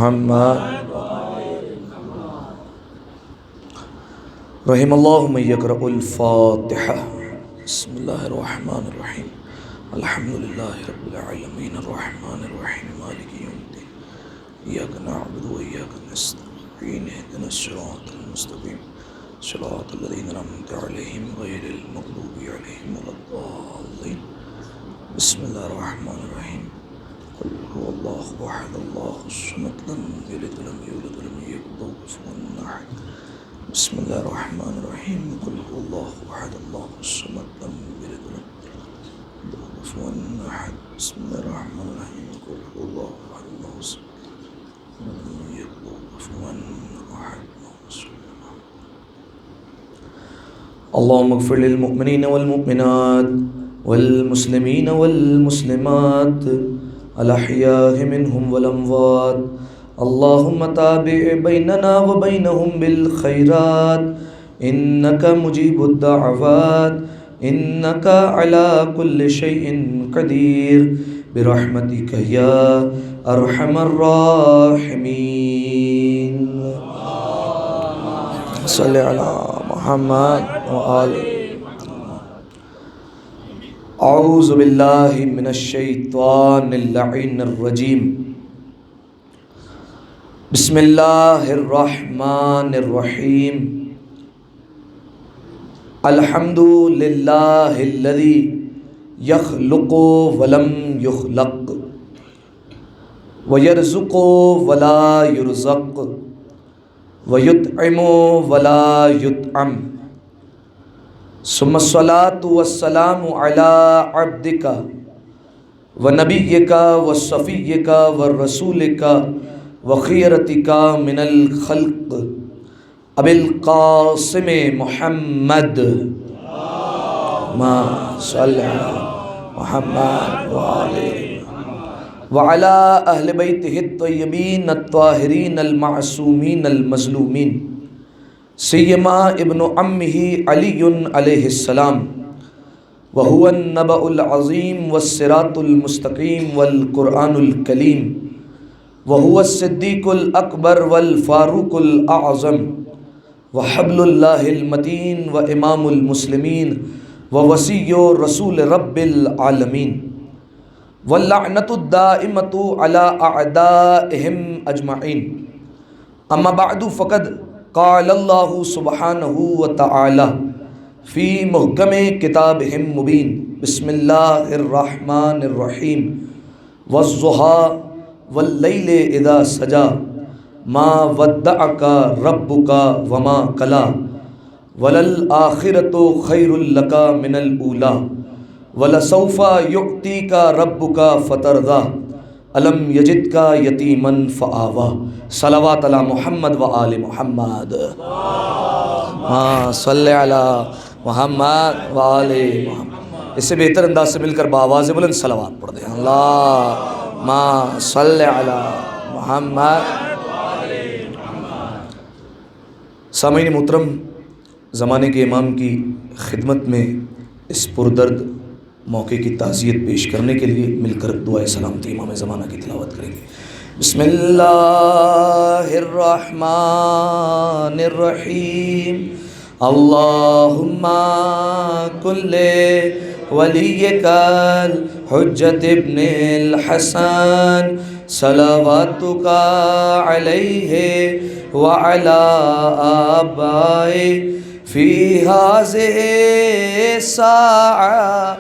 محمد رحم اللہ من یقرأ الفاتحہ بسم اللہ الرحمن الرحیم الحمدللہ رب العالمین الرحمن الرحیم مالک یوم الدین ایاک نعبد و ایاک نستعین اہدنا الصراط المستقیم صراط الذین انعمت علیہم غیر المغضوب علیہم ولا الضالین بسم اللہ الرحمن الرحیم قل هو اللہ احد اللہ الصمد لم یلد ولم یولد ولم یکن له کفوا احد بسم اللہ الرحمن الرحیم قل هو اللہ احد اللہ الصمد لم یلد ولم یولد له کفوا احد بسم اللہ الرحمن الرحیم قل هو اللہ احد اللہ الصمد لم یلد ولم یکن له کفوا احد اللهم اغفر للمؤمنین والمؤمنات والمسلمین والمسلمات الأحياء منهم والأموات اللهم تابع بيننا وبينهم بالخيرات إنك مجيب الدعوات إنك على كل شيء قدير برحمتك يا أرحم الراحمين صل على محمد وآل اعوذ باللہ من الشیطان اللعین الرجیم بسم اللہ الرحمن الرحیم الحمد للہ الذی یخلق ولم یخلق ویرزق ولا یرزق ویطعم ولا یطعم ثم الصلاة والسلام على عبدك ونبيك وصفيك ورسولك وخيرتك من الخلق أبي القاسم محمد ما صل على محمد وعلى أهل بيته الطيبين الطاهرين المعصومين المظلومين سیما ابن عمہ علی علیہ السلام وهو النبأ العظیم والصراط المستقیم والقرآن الکلیم وهو الصدیق الاکبر والفاروق الاعظم وحبل اللہ المتین وامام المسلمین ووصی رسول رب العالمین واللعنۃ الدائمۃ علی اعدائہم اجمعین اما بعد فقد قال اللہ سبحانہ وتعالی فی محکم کتابہ مبین بسم اللہ الرحمن الرحیم والضحی واللیل اذا سجا ما ودعک ربک وما قلی وللآخرۃ خیر لک من الاولی ولسوف یعطیک ربک فترضی الم یجدک یتیما فآوی صلوات علی محمد و آل محمد صلی علی محمد و آل محمد. اس سے بہتر انداز سے مل کر بآواز بلند صلوات پڑھ دیں. اللہم صلی علی محمد. سامعین محترم، زمانے کے امام کی خدمت میں اس پردرد موقع کی تعزیت پیش کرنے کے لیے مل کر دعائے سلامتی امام زمانہ کی تلاوت کریں گے. بسم اللہ الرحمن الرحیم اللہم کل ولیک الحجت ابن الحسن صلواتک علیہ وعلی آبائے فی ہذہ الساعہ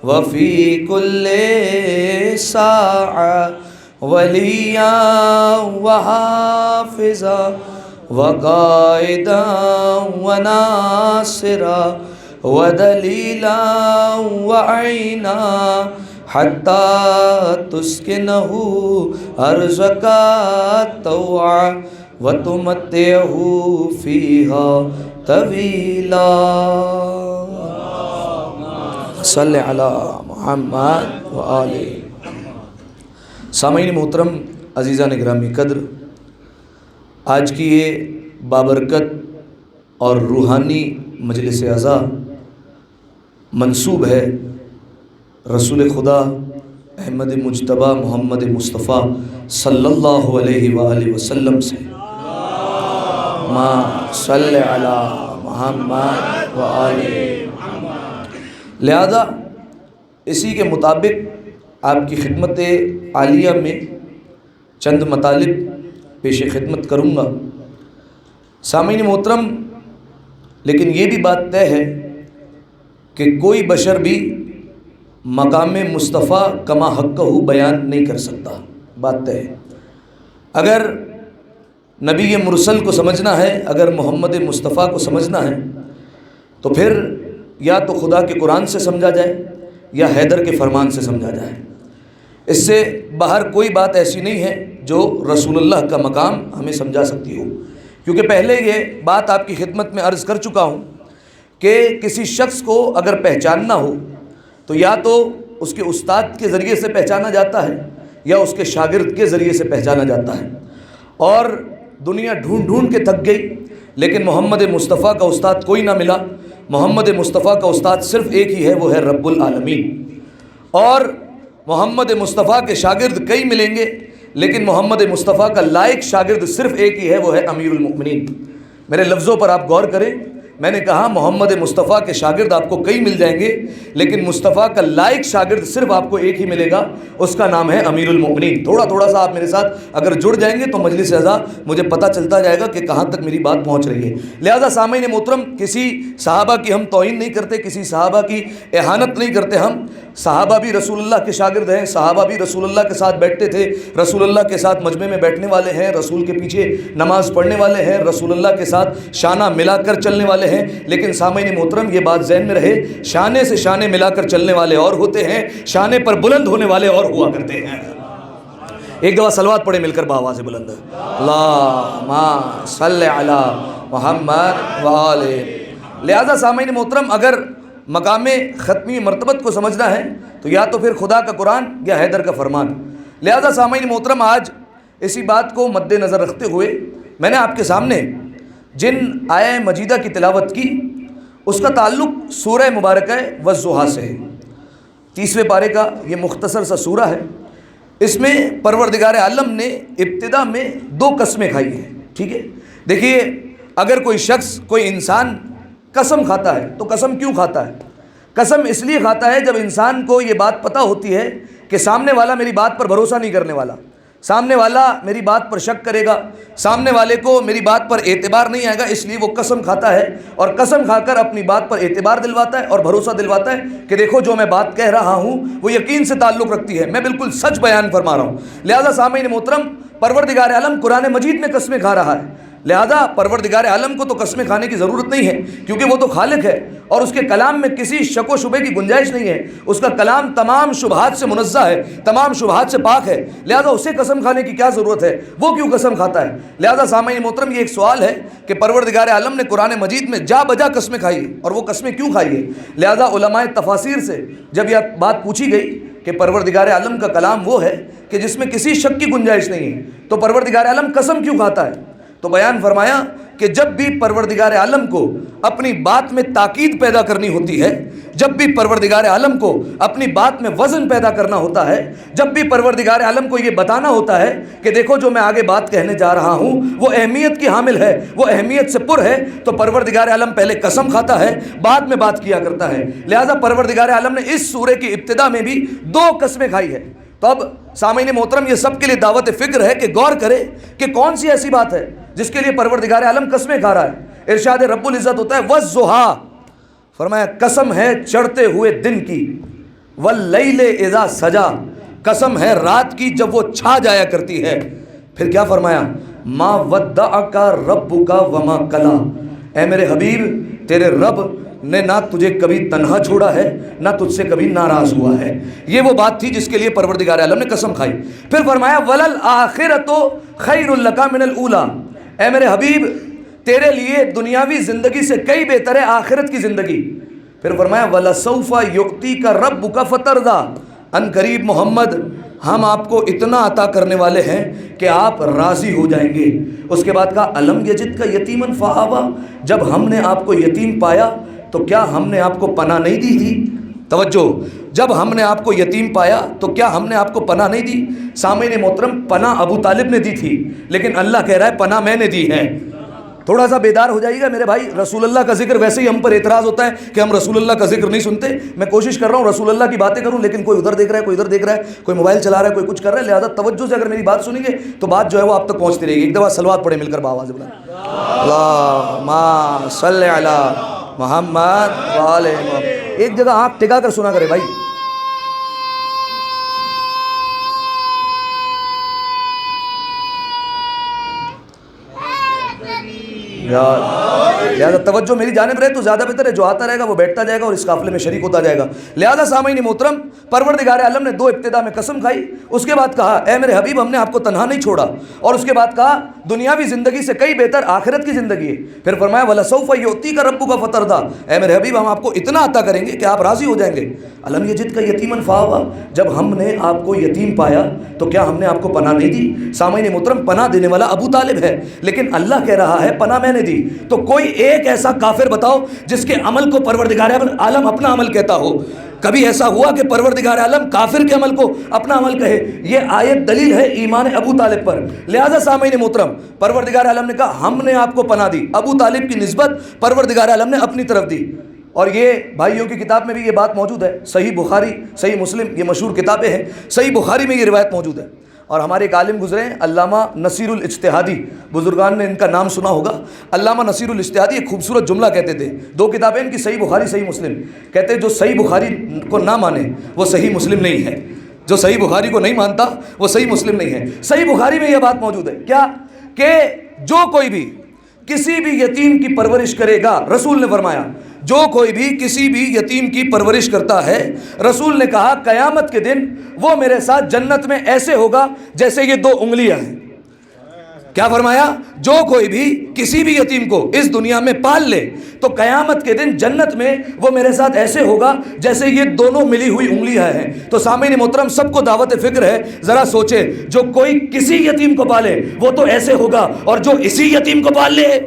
وفی کل ساعہ ولیاں وحافظا وقائدا وناصرا ودلیلا وعینا حتی تسکنہ ارضک طوعا وتمتعہ فیہا طویلا صلی علی محمد و آلہ. سامعین محترم، عزیزان گرامی قدر، آج کی یہ بابرکت اور روحانی مجلس عزا منسوب ہے رسول خدا احمد مجتبیٰ محمد مصطفیٰ صلی اللہ علیہ وآلہ وسلم سے ما صلی علی محمد وآل محمد۔ لہذا اسی کے مطابق آپ کی خدمت عالیہ میں چند مطالب پیش خدمت کروں گا۔ سامعین محترم، لیکن یہ بھی بات طے ہے کہ کوئی بشر بھی مقام مصطفیٰ کما حقہ بیان نہیں کر سکتا، بات طے ہے۔ اگر نبی مرسل کو سمجھنا ہے، اگر محمد مصطفیٰ کو سمجھنا ہے، تو پھر یا تو خدا کے قرآن سے سمجھا جائے یا حیدر کے فرمان سے سمجھا جائے۔ اس سے باہر کوئی بات ایسی نہیں ہے جو رسول اللہ کا مقام ہمیں سمجھا سکتی ہو، کیونکہ پہلے یہ بات آپ کی خدمت میں عرض کر چکا ہوں کہ کسی شخص کو اگر پہچاننا ہو تو یا تو اس کے استاد کے ذریعے سے پہچانا جاتا ہے یا اس کے شاگرد کے ذریعے سے پہچانا جاتا ہے، اور دنیا ڈھونڈ ڈھونڈ کے تھک گئی لیکن محمد مصطفیٰ کا استاد کوئی نہ ملا۔ محمد مصطفیٰ کا استاد صرف ایک ہی ہے، وہ ہے رب العالمین۔ اور محمد مصطفیٰ کے شاگرد کئی ملیں گے لیکن محمد مصطفیٰ کا لائق شاگرد صرف ایک ہی ہے، وہ ہے امیر المؤمنین۔ میرے لفظوں پر آپ غور کریں، میں نے کہا محمد مصطفیٰ کے شاگرد آپ کو کئی مل جائیں گے لیکن مصطفیٰ کا لائق شاگرد صرف آپ کو ایک ہی ملے گا، اس کا نام ہے امیر المؤمنین۔ تھوڑا سا آپ میرے ساتھ اگر جڑ جائیں گے تو مجلس اعضاء مجھے پتہ چلتا جائے گا کہ کہاں تک میری بات پہنچ رہی ہے۔ لہذا سامعین محترم، کسی صحابہ کی ہم توہین نہیں کرتے، کسی صحابہ کی اہانت نہیں کرتے۔ ہم صحابہ بھی رسول اللہ کے شاگرد ہیں، صحابہ بھی رسول اللہ کے ساتھ بیٹھتے تھے، رسول اللہ کے ساتھ مجمع میں بیٹھنے والے ہیں، رسول کے پیچھے نماز پڑھنے والے ہیں، رسول اللہ کے ساتھ شانہ ملا کر چلنے والے ہیں۔ لیکن سامعین محترم، یہ بات ذہن میں رہے، شانے سے شانے ملا کر چلنے والے اور ہوتے ہیں، شانے پر بلند ہونے والے اور ہوا کرتے ہیں۔ ایک دفعہ صلوات پڑھے مل کر بآواز بلند، اللہم صلی علی محمد وآل۔ لہذا سامعین محترم، اگر مقام ختمی مرتبت کو سمجھنا ہے تو یا تو پھر خدا کا قرآن یا حیدر کا فرمان۔ لہذا سامعین محترم، آج اسی بات کو مد نظر رکھتے ہوئے میں نے آپ کے سامنے جن آیہ مجیدہ کی تلاوت کی اس کا تعلق سورہ مبارکہ والضحیٰ سے ہے۔ 30ویں پارے کا یہ مختصر سا سورہ ہے۔ اس میں پروردگار عالم نے ابتدا میں 2 قسمیں کھائی ہیں، ٹھیک ہے؟ دیکھیے، اگر کوئی شخص، کوئی انسان قسم کھاتا ہے تو قسم کیوں کھاتا ہے؟ قسم اس لیے کھاتا ہے جب انسان کو یہ بات پتہ ہوتی ہے کہ سامنے والا میری بات پر بھروسہ نہیں کرنے والا، سامنے والا میری بات پر شک کرے گا، سامنے والے کو میری بات پر اعتبار نہیں آئے گا، اس لیے وہ قسم کھاتا ہے، اور قسم کھا کر اپنی بات پر اعتبار دلواتا ہے اور بھروسہ دلواتا ہے کہ دیکھو جو میں بات کہہ رہا ہوں وہ یقین سے تعلق رکھتی ہے، میں بالکل سچ بیان فرما رہا ہوں۔ لہذا سامعین محترم، پروردگار عالم قرآن مجید میں قسمیں کھا رہا ہے، لہذا پروردگار عالم کو تو قسمیں کھانے کی ضرورت نہیں ہے کیونکہ وہ تو خالق ہے اور اس کے کلام میں کسی شک و شبے کی گنجائش نہیں ہے، اس کا کلام تمام شبہات سے منزہ ہے، تمام شبہات سے پاک ہے، لہذا اسے قسم کھانے کی کیا ضرورت ہے، وہ کیوں قسم کھاتا ہے؟ لہذا سامعین محترم، یہ ایک سوال ہے کہ پروردگار عالم نے قرآن مجید میں جا بجا قسمیں کھائی اور وہ قسمیں کیوں کھائی ہے؟ لہذا علماء تفاسیر سے جب یہ بات پوچھی گئی کہ پروردگار عالم کا کلام وہ ہے کہ جس میں کسی شک کی گنجائش نہیں ہے تو پروردگار عالم قسم کیوں کھاتا ہے؟ تو بیان فرمایا کہ جب بھی پروردگار عالم کو اپنی بات میں تاکید پیدا کرنی ہوتی ہے، جب بھی پروردگار عالم کو اپنی بات میں وزن پیدا کرنا ہوتا ہے، جب بھی پروردگار عالم کو یہ بتانا ہوتا ہے کہ دیکھو جو میں آگے بات کہنے جا رہا ہوں وہ اہمیت کی حامل ہے، وہ اہمیت سے پر ہے، تو پروردگار عالم پہلے قسم کھاتا ہے، بعد میں بات کیا کرتا ہے۔ لہذا پروردگار عالم نے اس سورے کی ابتدا میں بھی 2 قسمیں کھائی ہے۔ تو اب سامعین محترم، یہ سب کے لیے دعوت فکر ہے کہ غور کرے کہ کون سی ایسی بات ہے جس کے لیے پروردگار عالم قسمیں کھا رہا ہے۔ ارشاد رب العزت ہوتا ہے والضحیٰ، فرمایا قسم ہے چڑھتے ہوئے دن کی، واللیل اذا سجا، قسم ہے رات کی جب وہ چھا جایا کرتی ہے۔ پھر کیا فرمایا؟ ما ودعک ربک وما قلی، اے میرے حبیب تیرے رب نے نہ تجھے کبھی تنہا چھوڑا ہے نہ تجھ سے کبھی ناراض ہوا ہے۔ یہ وہ بات تھی جس کے لیے پروردگار عالم نے قسم کھائی۔ پھر فرمایا وَلَلْآخِرَةُ خَيْرٌ لَكَ مِنَ الْأُولَىٰ، اے میرے حبیب تیرے لیے دنیاوی زندگی سے کئی بہتر ہے آخرت کی زندگی۔ پھر فرمایا وَلَسَوْفَ يُعْطِيكَ رَبُّكَ فَتَرْضَىٰ، ان قریب محمد ہم آپ کو اتنا عطا کرنے والے ہیں کہ آپ راضی ہو جائیں گے۔ اس کے بعد کہا الم یجد کا یتیمن فآویٰ، جب ہم نے آپ کو یتیم پایا تو کیا ہم نے آپ کو پناہ نہیں دی تھی؟ توجہ، جب ہم نے آپ کو یتیم پایا تو کیا ہم نے آپ کو پناہ نہیں دی؟ سامعین محترم، پناہ ابو طالب نے دی تھی، لیکن اللہ کہہ رہا ہے پناہ میں نے دی ہے۔ تھوڑا سا بیدار ہو جائیے گا میرے بھائی۔ رسول اللہ کا ذکر، ویسے ہی ہم پر اعتراض ہوتا ہے کہ ہم رسول اللہ کا ذکر نہیں سنتے۔ میں کوشش کر رہا ہوں رسول اللہ کی باتیں کروں، لیکن کوئی ادھر دیکھ رہا ہے، کوئی ادھر دیکھ رہا ہے، کوئی موبائل چلا رہا ہے، کوئی کچھ کر رہا ہے، لہٰذا توجہ سے اگر میری بات سنیں گے تو بات جو ہے وہ آپ تک پہنچتی رہے گی۔ ایک دفعہ صلوات پڑھیں مل کر بآواز بلند، اللہم صلی علی محمد وآل محمد۔ ایک جگہ آنکھ ٹکا کر سنا کرے بھائی۔ لہٰذا توجہ میری جانب رہے تو زیادہ بہتر ہے، جو آتا رہے گا وہ بیٹھتا جائے گا اور اس قافلے میں شریک ہوتا جائے گا۔ لہٰذا سامعین محترم، پروردگار عالم نے دو ابتدا میں قسم کھائی، اس کے بعد کہا اے میرے حبیب ہم نے آپ کو تنہا نہیں چھوڑا، اور اس کے بعد کہا دنیاوی زندگی سے کئی بہتر آخرت کی زندگی ہے۔ پھر فرمایا وَلَسَوْفَ يُعْطِيكَ رَبُّكَ فَتَرْضَىٰ، اے میرے حبیب ہم آپ کو اتنا عطا کریں گے کہ آپ راضی ہو جائیں گے۔ أَلَمْ يَجِدْكَ يَتِيمًا فَآوَىٰ، جب ہم نے آپ کو یتیم پایا تو کیا ہم نے آپ کو پناہ نہیں دی؟ سامعین محترم، پناہ دینے والا ابو طالب ہے، لیکن اللہ کہہ رہا ہے پناہ میں نے دی۔ تو کوئی ایک ایسا کافر بتاؤ جس کے عمل کو پروردگار عالم اپنا عمل کہتا ہو۔ کبھی ایسا ہوا کہ پروردگار عالم کافر کے عمل کو اپنا عمل کہے؟ یہ آیت دلیل ہے ایمان ابو طالب پر۔ لہذا سامعین محترم، پروردگار عالم نے کہا ہم نے آپ کو پناہ دی، ابو طالب کی نسبت پروردگار عالم نے اپنی طرف دی۔ اور یہ بھائیوں کی کتاب میں بھی یہ بات موجود ہے، صحیح بخاری، صحیح مسلم، یہ مشہور کتابیں ہیں، صحیح بخاری میں یہ روایت موجود ہے۔ اور ہمارے ایک عالم گزرے ہیں علامہ نصیر الاجتہادی، بزرگان نے ان کا نام سنا ہوگا۔ علامہ نصیر الاجتہادی ایک خوبصورت جملہ کہتے تھے، دو کتابیں ان کی، صحیح بخاری صحیح مسلم، کہتے ہیں جو صحیح بخاری کو نہ مانے وہ صحیح مسلم نہیں ہے، جو صحیح بخاری کو نہیں مانتا وہ صحیح مسلم نہیں ہے۔ صحیح بخاری میں یہ بات موجود ہے کیا کہ جو کوئی بھی کسی بھی یتیم کی پرورش کرے گا، رسول نے فرمایا جو کوئی بھی کسی بھی یتیم کی پرورش کرتا ہے، رسول نے کہا قیامت کے دن وہ میرے ساتھ جنت میں ایسے ہوگا جیسے یہ دو انگلیاں ہیں۔ کیا فرمایا؟ جو کوئی بھی کسی بھی یتیم کو اس دنیا میں پال لے تو قیامت کے دن جنت میں وہ میرے ساتھ ایسے ہوگا جیسے یہ دونوں ملی ہوئی انگلیاں ہیں۔ تو سامعین محترم، سب کو دعوت فکر ہے، ذرا سوچے جو کوئی کسی یتیم کو پالے وہ تو ایسے ہوگا، اور جو اسی یتیم کو پال لے،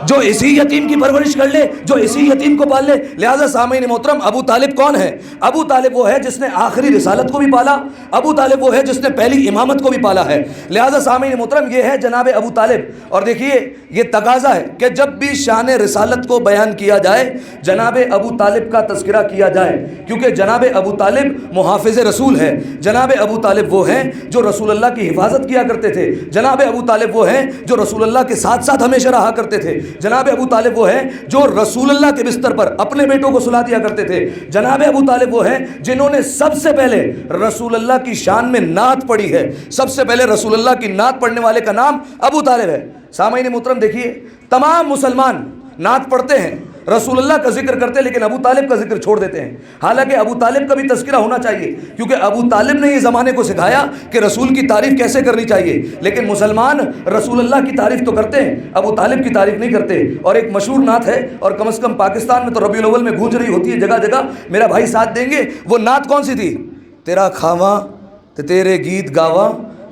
جو اسی یتیم کی پرورش کر لے، جو اسی یتیم کو پال لے۔ لہذا سامعین محترم، ابو طالب کون ہے؟ ابو طالب وہ ہے جس نے آخری رسالت کو بھی پالا، ابو طالب وہ ہے جس نے پہلی امامت کو بھی پالا ہے۔ لہذا سامعین محترم، یہ ہے جناب ابو طالب۔ اور دیکھیے یہ تقاضا ہے کہ جب بھی شان رسالت کو بیان کیا جائے جناب ابو طالب کا تذکرہ کیا جائے، کیونکہ جناب ابو طالب محافظ رسول ہے۔ جناب ابو طالب وہ ہیں جو رسول اللہ کی حفاظت کیا کرتے تھے، جناب ابو طالب وہ ہیں جو رسول اللہ کے ساتھ ساتھ ہمیشہ رہا کرتے تھے، جناب ابو طالب وہ ہیں جو رسول اللہ کے بستر پر اپنے بیٹوں کو سلا دیا کرتے تھے، جناب ابو طالب وہ ہیں جنہوں نے سب سے پہلے رسول اللہ کی شان میں نعت پڑھی ہے، سب سے پہلے رسول اللہ کی نعت پڑھنے والے کا نام ابو طالب ہے۔ سامعین محترم دیکھیے، تمام مسلمان نعت پڑھتے ہیں، رسول اللہ کا ذکر کرتے ہیں، لیکن ابو طالب کا ذکر چھوڑ دیتے ہیں۔ حالانکہ ابو طالب کا بھی تذکرہ ہونا چاہیے، کیونکہ ابو طالب نے یہ زمانے کو سکھایا کہ رسول کی تعریف کیسے کرنی چاہیے، لیکن مسلمان رسول اللہ کی تعریف تو کرتے ہیں، ابو طالب کی تعریف نہیں کرتے۔ اور ایک مشہور نعت ہے، اور کم از کم پاکستان میں تو ربیع الاول میں گونج رہی ہوتی ہے جگہ جگہ، میرا بھائی ساتھ دیں گے۔ وہ نعت کون سی تھی؟ تیرا کھاواں تے تیرے گیت گاواں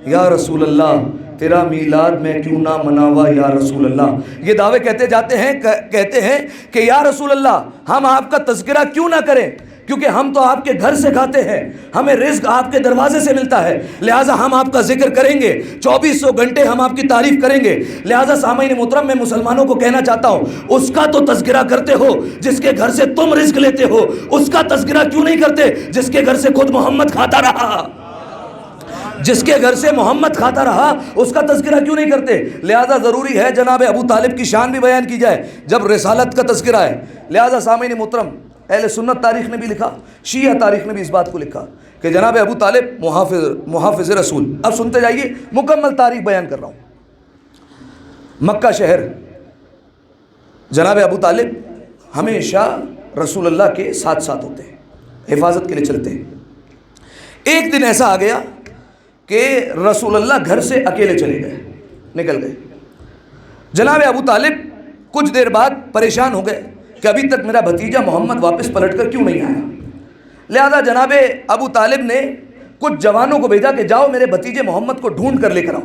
یا رسول اللہ، تیرا میلاد میں کیوں نہ مناوا یا رسول اللہ۔ یہ دعوے کہتے ہیں کہ یا رسول اللہ ہم آپ کا تذکرہ کیوں نہ کریں، کیونکہ ہم تو آپ کے گھر سے کھاتے ہیں، ہمیں رزق آپ کے دروازے سے ملتا ہے، لہٰذا ہم آپ کا ذکر کریں گے، 2400 گھنٹے ہم آپ کی تعریف کریں گے۔ لہٰذا سامعین محترم، میں مسلمانوں کو کہنا چاہتا ہوں اس کا تو تذکرہ کرتے ہو جس کے گھر سے تم رزق لیتے ہو، اس کا تذکرہ کیوں نہیں کرتے جس کے گھر سے خود محمد کھاتا رہا، جس کے گھر سے محمد کھاتا رہا اس کا تذکرہ کیوں نہیں کرتے؟ لہذا ضروری ہے جناب ابو طالب کی شان بھی بیان کی جائے جب رسالت کا تذکرہ ہے۔ لہذا سامعین محترم، اہل سنت تاریخ نے بھی لکھا، شیعہ تاریخ نے بھی اس بات کو لکھا کہ جناب ابو طالب محافظ رسول۔ اب سنتے جائیے، مکمل تاریخ بیان کر رہا ہوں۔ مکہ شہر، جناب ابو طالب ہمیشہ رسول اللہ کے ساتھ ساتھ ہوتے ہیں، حفاظت کے لیے چلتے ہیں۔ ایک دن ایسا آ گیا کہ رسول اللہ گھر سے اکیلے چلے گئے، نکل گئے۔ جناب ابو طالب کچھ دیر بعد پریشان ہو گئے کہ ابھی تک میرا بھتیجا محمد واپس پلٹ کر کیوں نہیں آیا۔ لہذا جناب ابو طالب نے کچھ جوانوں کو بھیجا کہ جاؤ میرے بھتیجے محمد کو ڈھونڈ کر لے کر آؤ۔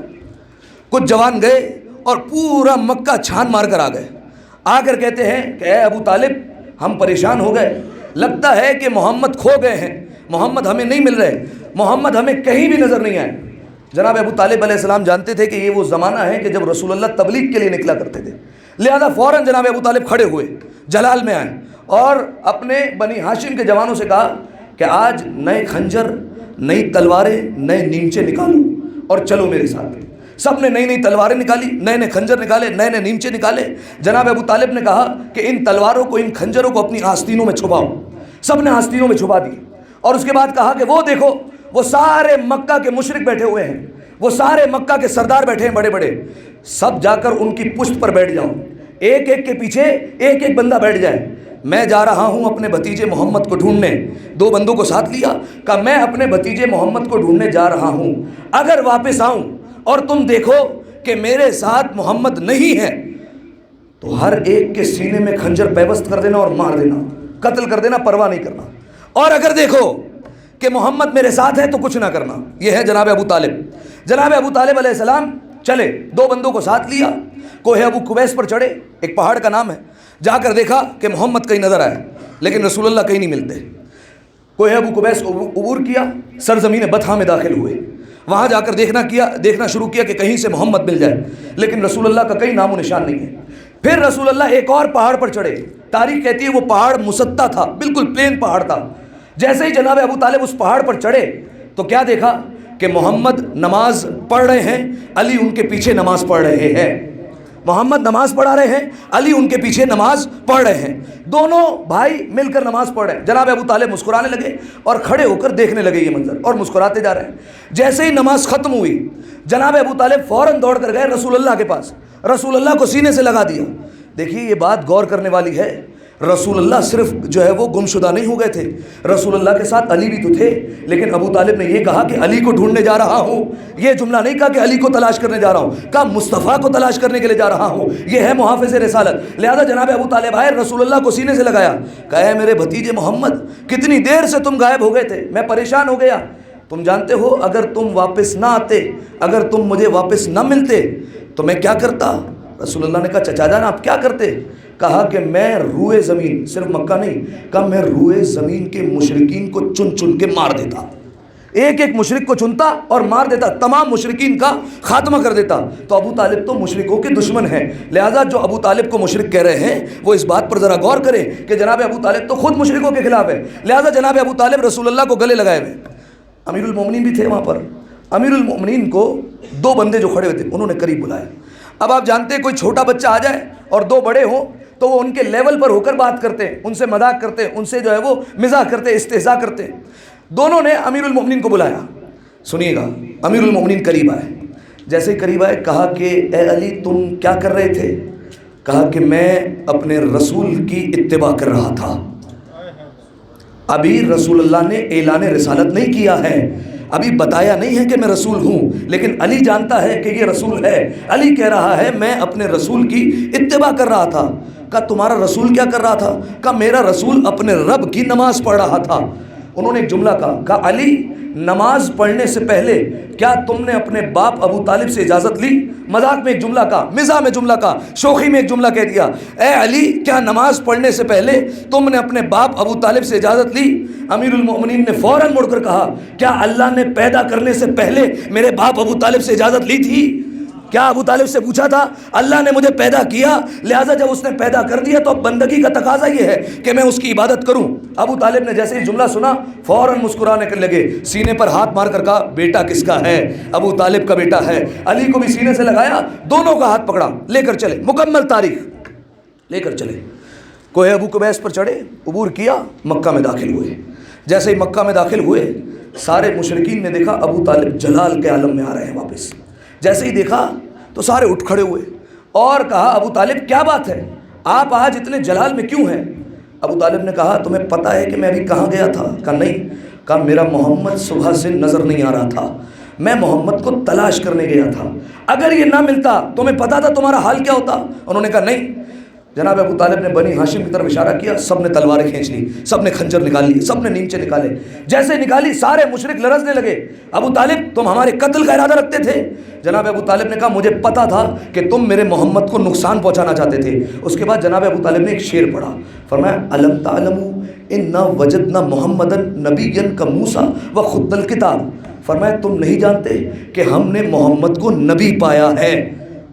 کچھ جوان گئے اور پورا مکہ چھان مار کر آ گئے۔ آ کر کہتے ہیں کہ اے ابو طالب ہم پریشان ہو گئے، لگتا ہے کہ محمد کھو گئے ہیں، محمد ہمیں نہیں مل رہے، محمد ہمیں کہیں بھی نظر نہیں آئے۔ جناب ابو طالب علیہ السلام جانتے تھے کہ یہ وہ زمانہ ہے کہ جب رسول اللہ تبلیغ کے لیے نکلا کرتے تھے، لہذا فوراً جناب ابو طالب کھڑے ہوئے، جلال میں آئے اور اپنے بنی ہاشم کے جوانوں سے کہا کہ آج نئے خنجر، نئی تلواریں، نئے نیمچے نکالو اور چلو میرے ساتھ۔ سب نے نئی نئی تلواریں نکالی، نئے نئے خنجر نکالے، نئے نئے نیمچے نکالے۔ جناب ابو طالب نے کہا کہ ان تلواروں کو، ان خنجروں کو اپنی آستینوں میں چھپاؤ۔ سب نے آستینوں میں چھپا دی اور اس کے بعد کہا کہ وہ دیکھو، وہ سارے مکہ کے مشرک بیٹھے ہوئے ہیں، وہ سارے مکہ کے سردار بیٹھے ہیں بڑے بڑے، سب جا کر ان کی پشت پر بیٹھ جاؤ، ایک ایک کے پیچھے ایک ایک بندہ بیٹھ جائے۔ میں جا رہا ہوں اپنے بھتیجے محمد کو ڈھونڈنے۔ 2 بندوں کو ساتھ لیا، کہا میں اپنے بھتیجے محمد کو ڈھونڈنے جا رہا ہوں، اگر واپس آؤں اور تم دیکھو کہ میرے ساتھ محمد نہیں ہے تو ہر ایک کے سینے میں خنجر پیوست کر دینا اور مار دینا، قتل کر دینا، پرواہ نہیں کرنا، اور اگر دیکھو کہ محمد میرے ساتھ ہے تو کچھ نہ کرنا۔ یہ ہے جناب ابو طالب۔ جناب ابو طالب علیہ السلام چلے، 2 بندوں کو ساتھ لیا، کوہ ابو قبیس پر چڑھے، ایک پہاڑ کا نام ہے، جا کر دیکھا کہ محمد کہیں نظر آیا لیکن رسول اللہ کہیں نہیں ملتے۔ کوہ ابو قبیس عبور کیا، سرزمین بطحا میں داخل ہوئے، وہاں جا کر دیکھنا شروع کیا کہ کہیں سے محمد مل جائے، لیکن رسول اللہ کا کہیں نام و نشان نہیں ہے۔ پھر رسول اللہ ایک اور پہاڑ پر چڑھے، تاریخ کہتی ہے وہ پہاڑ مسطح تھا، بالکل پلین پہاڑ تھا۔ جیسے ہی جناب ابو طالب اس پہاڑ پر چڑھے تو کیا دیکھا کہ محمد نماز پڑھ رہے ہیں، علی ان کے پیچھے نماز پڑھ رہے ہیں۔ محمد نماز پڑھا رہے ہیں، علی ان کے پیچھے نماز پڑھ رہے ہیں، دونوں بھائی مل کر نماز پڑھ رہے ہیں۔ جناب ابو طالب مسکرانے لگے اور کھڑے ہو کر دیکھنے لگے یہ منظر، اور مسکراتے جا رہے ہیں۔ جیسے ہی نماز ختم ہوئی، جناب ابو طالب فوراً دوڑ کر گئے رسول اللہ کے پاس، رسول اللہ کو سینے سے لگا دیا۔ دیکھیے یہ بات غور کرنے والی ہے، رسول اللہ صرف جو ہے وہ گمشدہ نہیں ہو گئے تھے، رسول اللہ کے ساتھ علی بھی تو تھے، لیکن ابو طالب نے یہ کہا کہ علی کو ڈھونڈنے جا رہا ہوں، یہ جملہ نہیں کہا کہ علی کو تلاش کرنے جا رہا ہوں، کہا مصطفیٰ کو تلاش کرنے کے لیے جا رہا ہوں، یہ ہے محافظ رسالت۔ لہذا جناب ابو طالب آئے، رسول اللہ کو سینے سے لگایا، کہا اے میرے بھتیجے محمد، کتنی دیر سے تم غائب ہو گئے تھے، میں پریشان ہو گیا، تم جانتے ہو اگر تم واپس نہ آتے، اگر تم مجھے واپس نہ ملتے تو میں کیا کرتا؟ رسول اللہ نے کہا چچا جان آپ کیا کرتے؟ کہا کہ میں روئے زمین، صرف مکہ نہیں، کہا میں روئے زمین کے مشرکین کو چن چن کے مار دیتا، ایک ایک مشرک کو چنتا اور مار دیتا، تمام مشرکین کا خاتمہ کر دیتا۔ تو ابو طالب تو مشرکوں کے دشمن ہیں، لہٰذا جو ابو طالب کو مشرک کہہ رہے ہیں وہ اس بات پر ذرا غور کریں کہ جناب ابو طالب تو خود مشرکوں کے خلاف ہے، لہٰذا جناب ابو طالب رسول اللہ کو گلے لگائے ہوئے۔ امیر المومنین بھی تھے وہاں پر، امیر المومنین کو 2 بندے جو کھڑے ہوئے تھے انہوں نے قریب بلایا۔ اب آپ جانتے ہیں کوئی چھوٹا بچہ آ جائے اور 2 بڑے ہوں تو وہ ان کے لیول پر ہو کر بات کرتے ہیں، ان سے مذاق کرتے ہیں، ان سے جو ہے وہ مزاح کرتے ہیں، استہزاء کرتے ہیں۔ دونوں نے امیر المومنین کو بلایا، سنیے گا، امیر المومنین قریب آئے، جیسے ہی قریب آئے کہا کہ اے علی تم کیا کر رہے تھے؟ کہا کہ میں اپنے رسول کی اتباع کر رہا تھا، ابھی رسول اللہ نے اعلان رسالت نہیں کیا ہے، ابھی بتایا نہیں ہے کہ میں رسول ہوں، لیکن علی جانتا ہے کہ یہ رسول ہے۔ علی کہہ رہا ہے میں اپنے رسول کی اتباع کر رہا تھا۔ کہا تمہارا رسول کیا کر رہا تھا؟ کہا میرا رسول اپنے رب کی نماز پڑھ رہا تھا۔ انہوں نے ایک جملہ کہا علی نماز پڑھنے سے پہلے کیا تم نے اپنے باپ ابو طالب سے اجازت لی؟ مذاق میں ایک جملہ کہا، مزاح میں جملہ کہا، شوخی میں ایک جملہ کہہ دیا، اے علی کیا نماز پڑھنے سے پہلے تم نے اپنے باپ ابو طالب سے اجازت لی؟ امیر المومنین نے فوراً مڑ کر کہا کیا اللہ نے پیدا کرنے سے پہلے میرے باپ ابو طالب سے اجازت لی تھی؟ کیا ابو طالب سے پوچھا تھا؟ اللہ نے مجھے پیدا کیا، لہٰذا جب اس نے پیدا کر دیا تو اب بندگی کا تقاضا یہ ہے کہ میں اس کی عبادت کروں۔ ابو طالب نے جیسے ہی جملہ سنا فوراً مسکرانے کے لگے، سینے پر ہاتھ مار کر کہا بیٹا کس کا ہے؟ ابو طالب کا بیٹا ہے۔ علی کو بھی سینے سے لگایا، دونوں کا ہاتھ پکڑا، لے کر چلے، مکمل تاریخ لے کر چلے، کوہ ابو قبیس پر چڑھے، عبور کیا، مکہ میں داخل ہوئے۔ جیسے ہی مکہ میں داخل ہوئے سارے مشرکین نے دیکھا ابو طالب جلال کے عالم میں آ رہے ہیں واپس۔ جیسے ہی دیکھا تو سارے اٹھ کھڑے ہوئے اور کہا ابو طالب کیا بات ہے، آپ آج اتنے جلال میں کیوں ہیں؟ ابو طالب نے کہا تمہیں پتہ ہے کہ میں ابھی کہاں گیا تھا؟ کہا نہیں۔ کہا میرا محمد صبح سے نظر نہیں آ رہا تھا، میں محمد کو تلاش کرنے گیا تھا، اگر یہ نہ ملتا تمہیں پتہ تھا تمہارا حال کیا ہوتا؟ انہوں نے کہا نہیں۔ جناب ابو طالب نے بنی ہاشم کی طرف اشارہ کیا، سب نے تلواریں کھینچ لی، سب نے خنجر نکال لی، سب نے نیمچے نکالے، جیسے نکالی سارے مشرک لرزنے لگے۔ ابو طالب تم ہمارے قتل کا ارادہ رکھتے تھے؟ جناب ابو طالب نے کہا مجھے پتا تھا کہ تم میرے محمد کو نقصان پہنچانا چاہتے تھے۔ اس کے بعد جناب ابو طالب نے ایک شعر پڑھا، فرمایا الم تعلموا انا وجدنا محمدا نبیا کموسیٰ وخط الکتاب، فرمایا تم نہیں جانتے کہ ہم نے محمد کو نبی پایا ہے،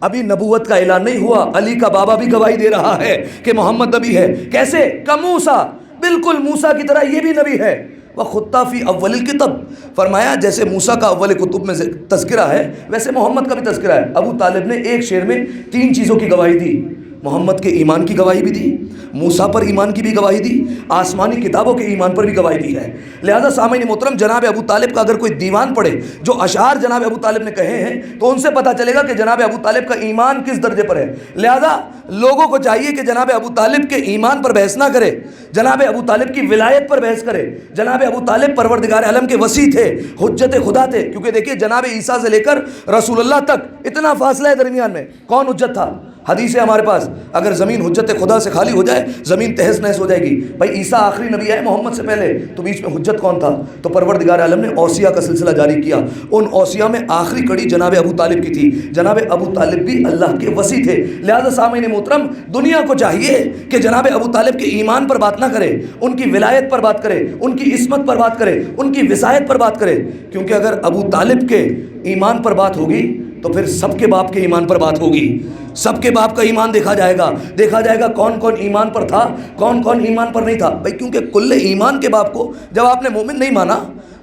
ابھی نبوت کا اعلان نہیں ہوا، علی کا بابا بھی گواہی دے رہا ہے کہ محمد نبی ہے۔ کیسے؟ کموسیٰ، بالکل موسیٰ کی طرح یہ بھی نبی ہے۔ وخطا فی اول الکتب، فرمایا جیسے موسیٰ کا اول کتب میں تذکرہ ہے ویسے محمد کا بھی تذکرہ ہے۔ ابو طالب نے ایک شعر میں 3 چیزوں کی گواہی دی، محمد کے ایمان کی گواہی بھی دی، موسیٰ پر ایمان کی بھی گواہی دی، آسمانی کتابوں کے ایمان پر بھی گواہی دی ہے۔ لہذا سامعین محترم، جناب ابو طالب کا اگر کوئی دیوان پڑھے جو اشعار جناب ابو طالب نے کہے ہیں تو ان سے پتہ چلے گا کہ جناب ابو طالب کا ایمان کس درجے پر ہے۔ لہذا لوگوں کو چاہیے کہ جناب ابو طالب کے ایمان پر بحث نہ کرے، جناب ابو طالب کی ولایت پر بحث کرے۔ جناب ابو طالب پروردگار عالم کے وسیع تھے، حجت خدا تھے، کیونکہ دیکھیے جناب عیسیٰ سے لے کر رسول اللہ تک اتنا فاصلہ ہے درمیان میں، کون حجت تھا؟ حدیث ہے ہمارے پاس، اگر زمین حجت خدا سے خالی ہو جائے زمین تہس نہس ہو جائے گی۔ بھائی عیسیٰ آخری نبی ہے محمد سے پہلے، تو بیچ میں حجت کون تھا؟ تو پروردگار عالم نے اوصیاء کا سلسلہ جاری کیا، ان اوصیاء میں آخری کڑی جناب ابو طالب کی تھی۔ جناب ابو طالب بھی اللہ کے وصی تھے۔ لہذا سامعین محترم، دنیا کو چاہیے کہ جناب ابو طالب کے ایمان پر بات نہ کرے، ان کی ولایت پر بات کرے، ان کی عصمت پر بات کرے، ان کی وصایت پر بات کرے، کیونکہ اگر ابو طالب کے ایمان پر بات ہوگی تو پھر سب کے باپ کے ایمان پر بات ہوگی، سب کے باپ کا ایمان دیکھا جائے گا کون کون ایمان پر تھا، کون کون ایمان پر نہیں تھا۔ بھائی کیونکہ کل ایمان کے باپ کو جب آپ نے مومن نہیں مانا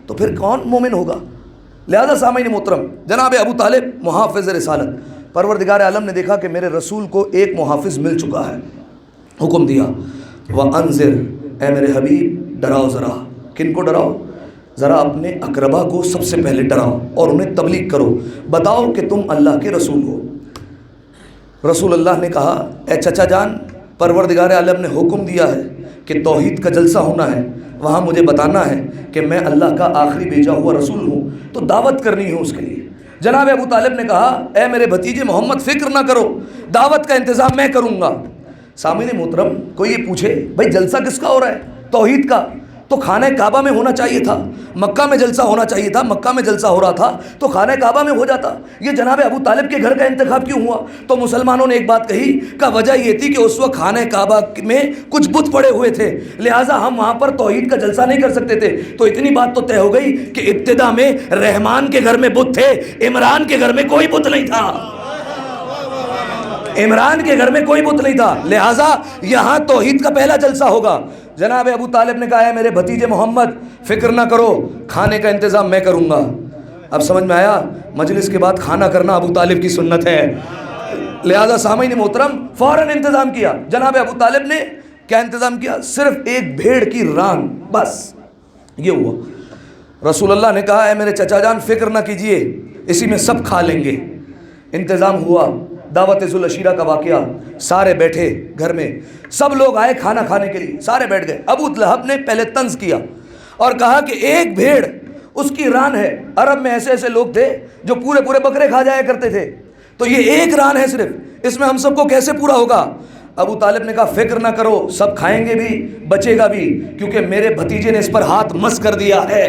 تو پھر کون مومن ہوگا؟ لہذا سامعین محترم، جناب ابو طالب محافظ رسالت، پروردگار عالم نے دیکھا کہ میرے رسول کو ایک محافظ مل چکا ہے، حکم دیا وَأَنذِرْ، اے میرے حبیب ڈراؤ ذرا۔ کن کو ڈراؤ؟ ذرا اپنے اقربا کو سب سے پہلے ڈراؤ اور انہیں تبلیغ کرو، بتاؤ کہ تم اللہ کے رسول ہو۔ رسول اللہ نے کہا اے چچا جان، پروردگار عالم نے حکم دیا ہے کہ توحید کا جلسہ ہونا ہے، وہاں مجھے بتانا ہے کہ میں اللہ کا آخری بھیجا ہوا رسول ہوں، تو دعوت کرنی ہے اس کے لیے۔ جناب ابو طالب نے کہا اے میرے بھتیجے محمد فکر نہ کرو، دعوت کا انتظام میں کروں گا۔ سامعین محترم، کوئی یہ پوچھے بھائی جلسہ کس کا ہو رہا ہے؟ توحید کا، تو خانہ کعبہ میں ہونا چاہیے تھا، مکہ میں جلسہ ہونا چاہیے تھا، مکہ میں جلسہ ہو رہا تھا تو خانہ کعبہ میں ہو جاتا، یہ جناب ابو طالب کے گھر کا انتخاب کیوں ہوا؟ تو مسلمانوں نے ایک بات کہی کہ وجہ یہ تھی کہ اس وقت خانہ کعبہ میں کچھ بت پڑے ہوئے تھے، لہٰذا ہم وہاں پر توحید کا جلسہ نہیں کر سکتے تھے۔ تو اتنی بات تو طے ہو گئی کہ ابتدا میں رحمان کے گھر میں بت تھے، عمران کے گھر میں کوئی بت نہیں تھا، عمران کے گھر میں کوئی بت نہیں تھا، لہٰذا یہاں توحید کا پہلا جلسہ ہوگا۔ جناب ابو طالب نے کہا ہے میرے بھتیجے محمد فکر نہ کرو، کھانے کا انتظام میں کروں گا۔ اب سمجھ میں آیا، مجلس کے بعد کھانا کرنا ابو طالب کی سنت ہے۔ لہذا سامعین محترم، فوراً انتظام کیا۔ جناب ابو طالب نے کیا انتظام کیا؟ صرف ایک بھیڑ کی ران، بس یہ ہوا۔ رسول اللہ نے کہا اے میرے چچا جان فکر نہ کیجئے، اسی میں سب کھا لیں گے۔ انتظام ہوا، دعوت ذوالعشیرہ کا واقعہ، سارے بیٹھے گھر میں، سب لوگ آئے کھانا کھانے کے لیے، سارے بیٹھ گئے۔ ابو لہب نے پہلے طنز کیا اور کہا کہ ایک بھیڑ اس کی ران ہے، عرب میں ایسے ایسے لوگ تھے جو پورے پورے بکرے کھا جایا کرتے تھے، تو یہ ایک ران ہے صرف، اس میں ہم سب کو کیسے پورا ہوگا؟ ابو طالب نے کہا فکر نہ کرو، سب کھائیں گے بھی، بچے گا بھی، کیونکہ میرے بھتیجے نے اس پر ہاتھ مس کر دیا ہے،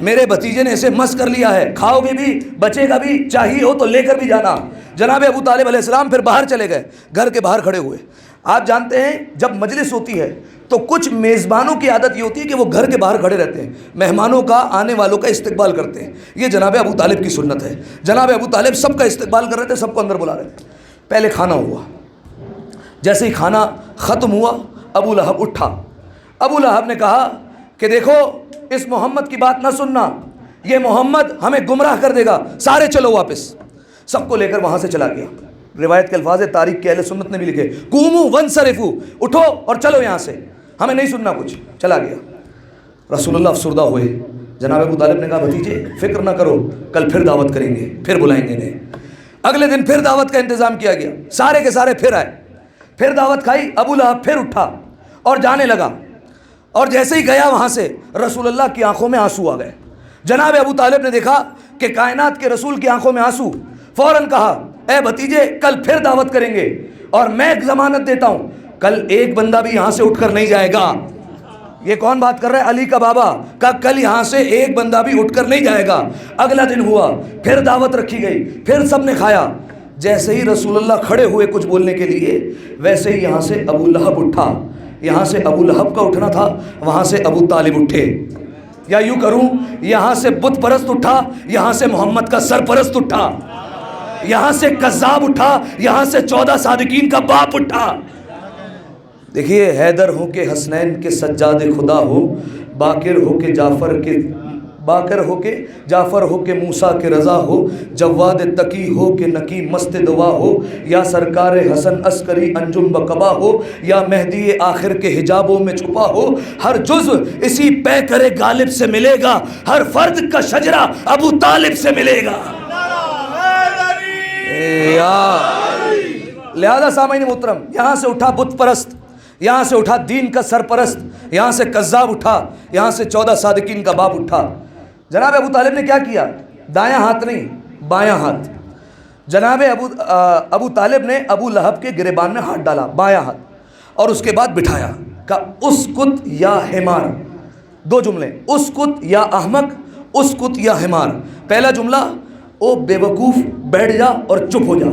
میرے بھتیجے نے اسے مس کر لیا ہے، کھاؤ گے بھی، بچے گا بھی، چاہیے ہو تو لے کر بھی جانا۔ جناب ابو طالب علیہ السلام پھر باہر چلے گئے، گھر کے باہر کھڑے ہوئے۔ آپ جانتے ہیں جب مجلس ہوتی ہے تو کچھ میزبانوں کی عادت یہ ہوتی ہے کہ وہ گھر کے باہر کھڑے رہتے ہیں، مہمانوں کا، آنے والوں کا استقبال کرتے ہیں، یہ جناب ابو طالب کی سنت ہے۔ جناب ابو طالب سب کا استقبال کر رہے تھے، سب کو اندر بلا رہے تھے۔ پہلے کھانا ہوا، جیسے ہی کھانا ختم ہوا ابو لہب اٹھا۔ ابو لہب نے کہا کہ دیکھو اس محمد کی بات نہ سننا، یہ محمد ہمیں گمراہ کر دے گا، سارے چلو واپس۔ سب کو لے کر وہاں سے چلا گیا۔ روایت کے الفاظ تاریخ کے اہل سنت نے بھی لکھے قوموا وانصرفوا، اٹھو اور چلو یہاں سے، ہمیں نہیں سننا کچھ، چلا گیا۔ رسول اللہ افسردہ ہوئے۔ جناب ابو طالب نے کہا بھتیجے فکر نہ کرو، کل پھر دعوت کریں گے، پھر بلائیں گے انہیں۔ اگلے دن پھر دعوت کا انتظام کیا گیا، سارے کے سارے پھر آئے، پھر دعوت کھائی۔ ابو لہب پھر اٹھا اور جانے لگا، اور جیسے ہی گیا وہاں سے رسول اللہ کی آنکھوں میں آنسو آ گئے۔ جناب ابو طالب نے دیکھا کہ کائنات کے رسول کی آنکھوں میں آنسو، فوراً کہا اے بھتیجے کل پھر دعوت کریں گے۔ اور میں ضمانت دیتا ہوں کل ایک بندہ بھی یہاں سے اٹھ کر نہیں جائے گا. یہ کون بات کر رہا ہے؟ علی کا بابا کا کل یہاں سے ایک بندہ بھی اٹھ کر نہیں جائے گا. اگلا دن ہوا، پھر دعوت رکھی گئی، پھر سب نے کھایا. جیسے ہی رسول اللہ کھڑے ہوئے کچھ بولنے کے لیے، ویسے ہی یہاں سے ابو لہب اٹھا. یہاں سے ابو لہب کا اٹھنا تھا، وہاں سے ابو طالب اٹھے. یا یوں کروں، یہاں سے بت پرست اٹھا، یہاں سے محمد کا سرپرست اٹھا. یہاں سے کذاب اٹھا، یہاں سے 14 صادقین کا باپ اٹھا. دیکھیے، حیدر ہو کہ حسنین کے سجاد خدا ہو، باقر ہو کہ جعفر ہو کہ موسیٰ کے رضا ہو، جواد تقی ہو کہ نقی مست دعا ہو، یا سرکار حسن عسکری انجم بقبا ہو، یا مہدی آخر کے حجابوں میں چھپا ہو، ہر جزو اسی پیکر غالب سے ملے گا، ہر فرد کا شجرہ ابو طالب سے ملے گا. لہذا سامعین محترم، یہاں سے اٹھا بت پرست، یہاں سے اٹھا دین کا سرپرست، یہاں سے کذاب اٹھا، یہاں سے 14 صادقین کا باپ اٹھا. جناب ابو طالب نے کیا کیا؟ دایاں ہاتھ نہیں، بایاں ہاتھ. جناب ابو طالب نے ابو لہب کے گریبان میں ہاتھ ڈالا، بایاں ہاتھ، اور اس کے بعد بٹھایا. کہا اسکت یا حمار. 2 جملے، اسکت یا احمق، اسکت یا حمار. پہلا جملہ، او بے وقوف بیٹھ جا اور چپ ہو جا.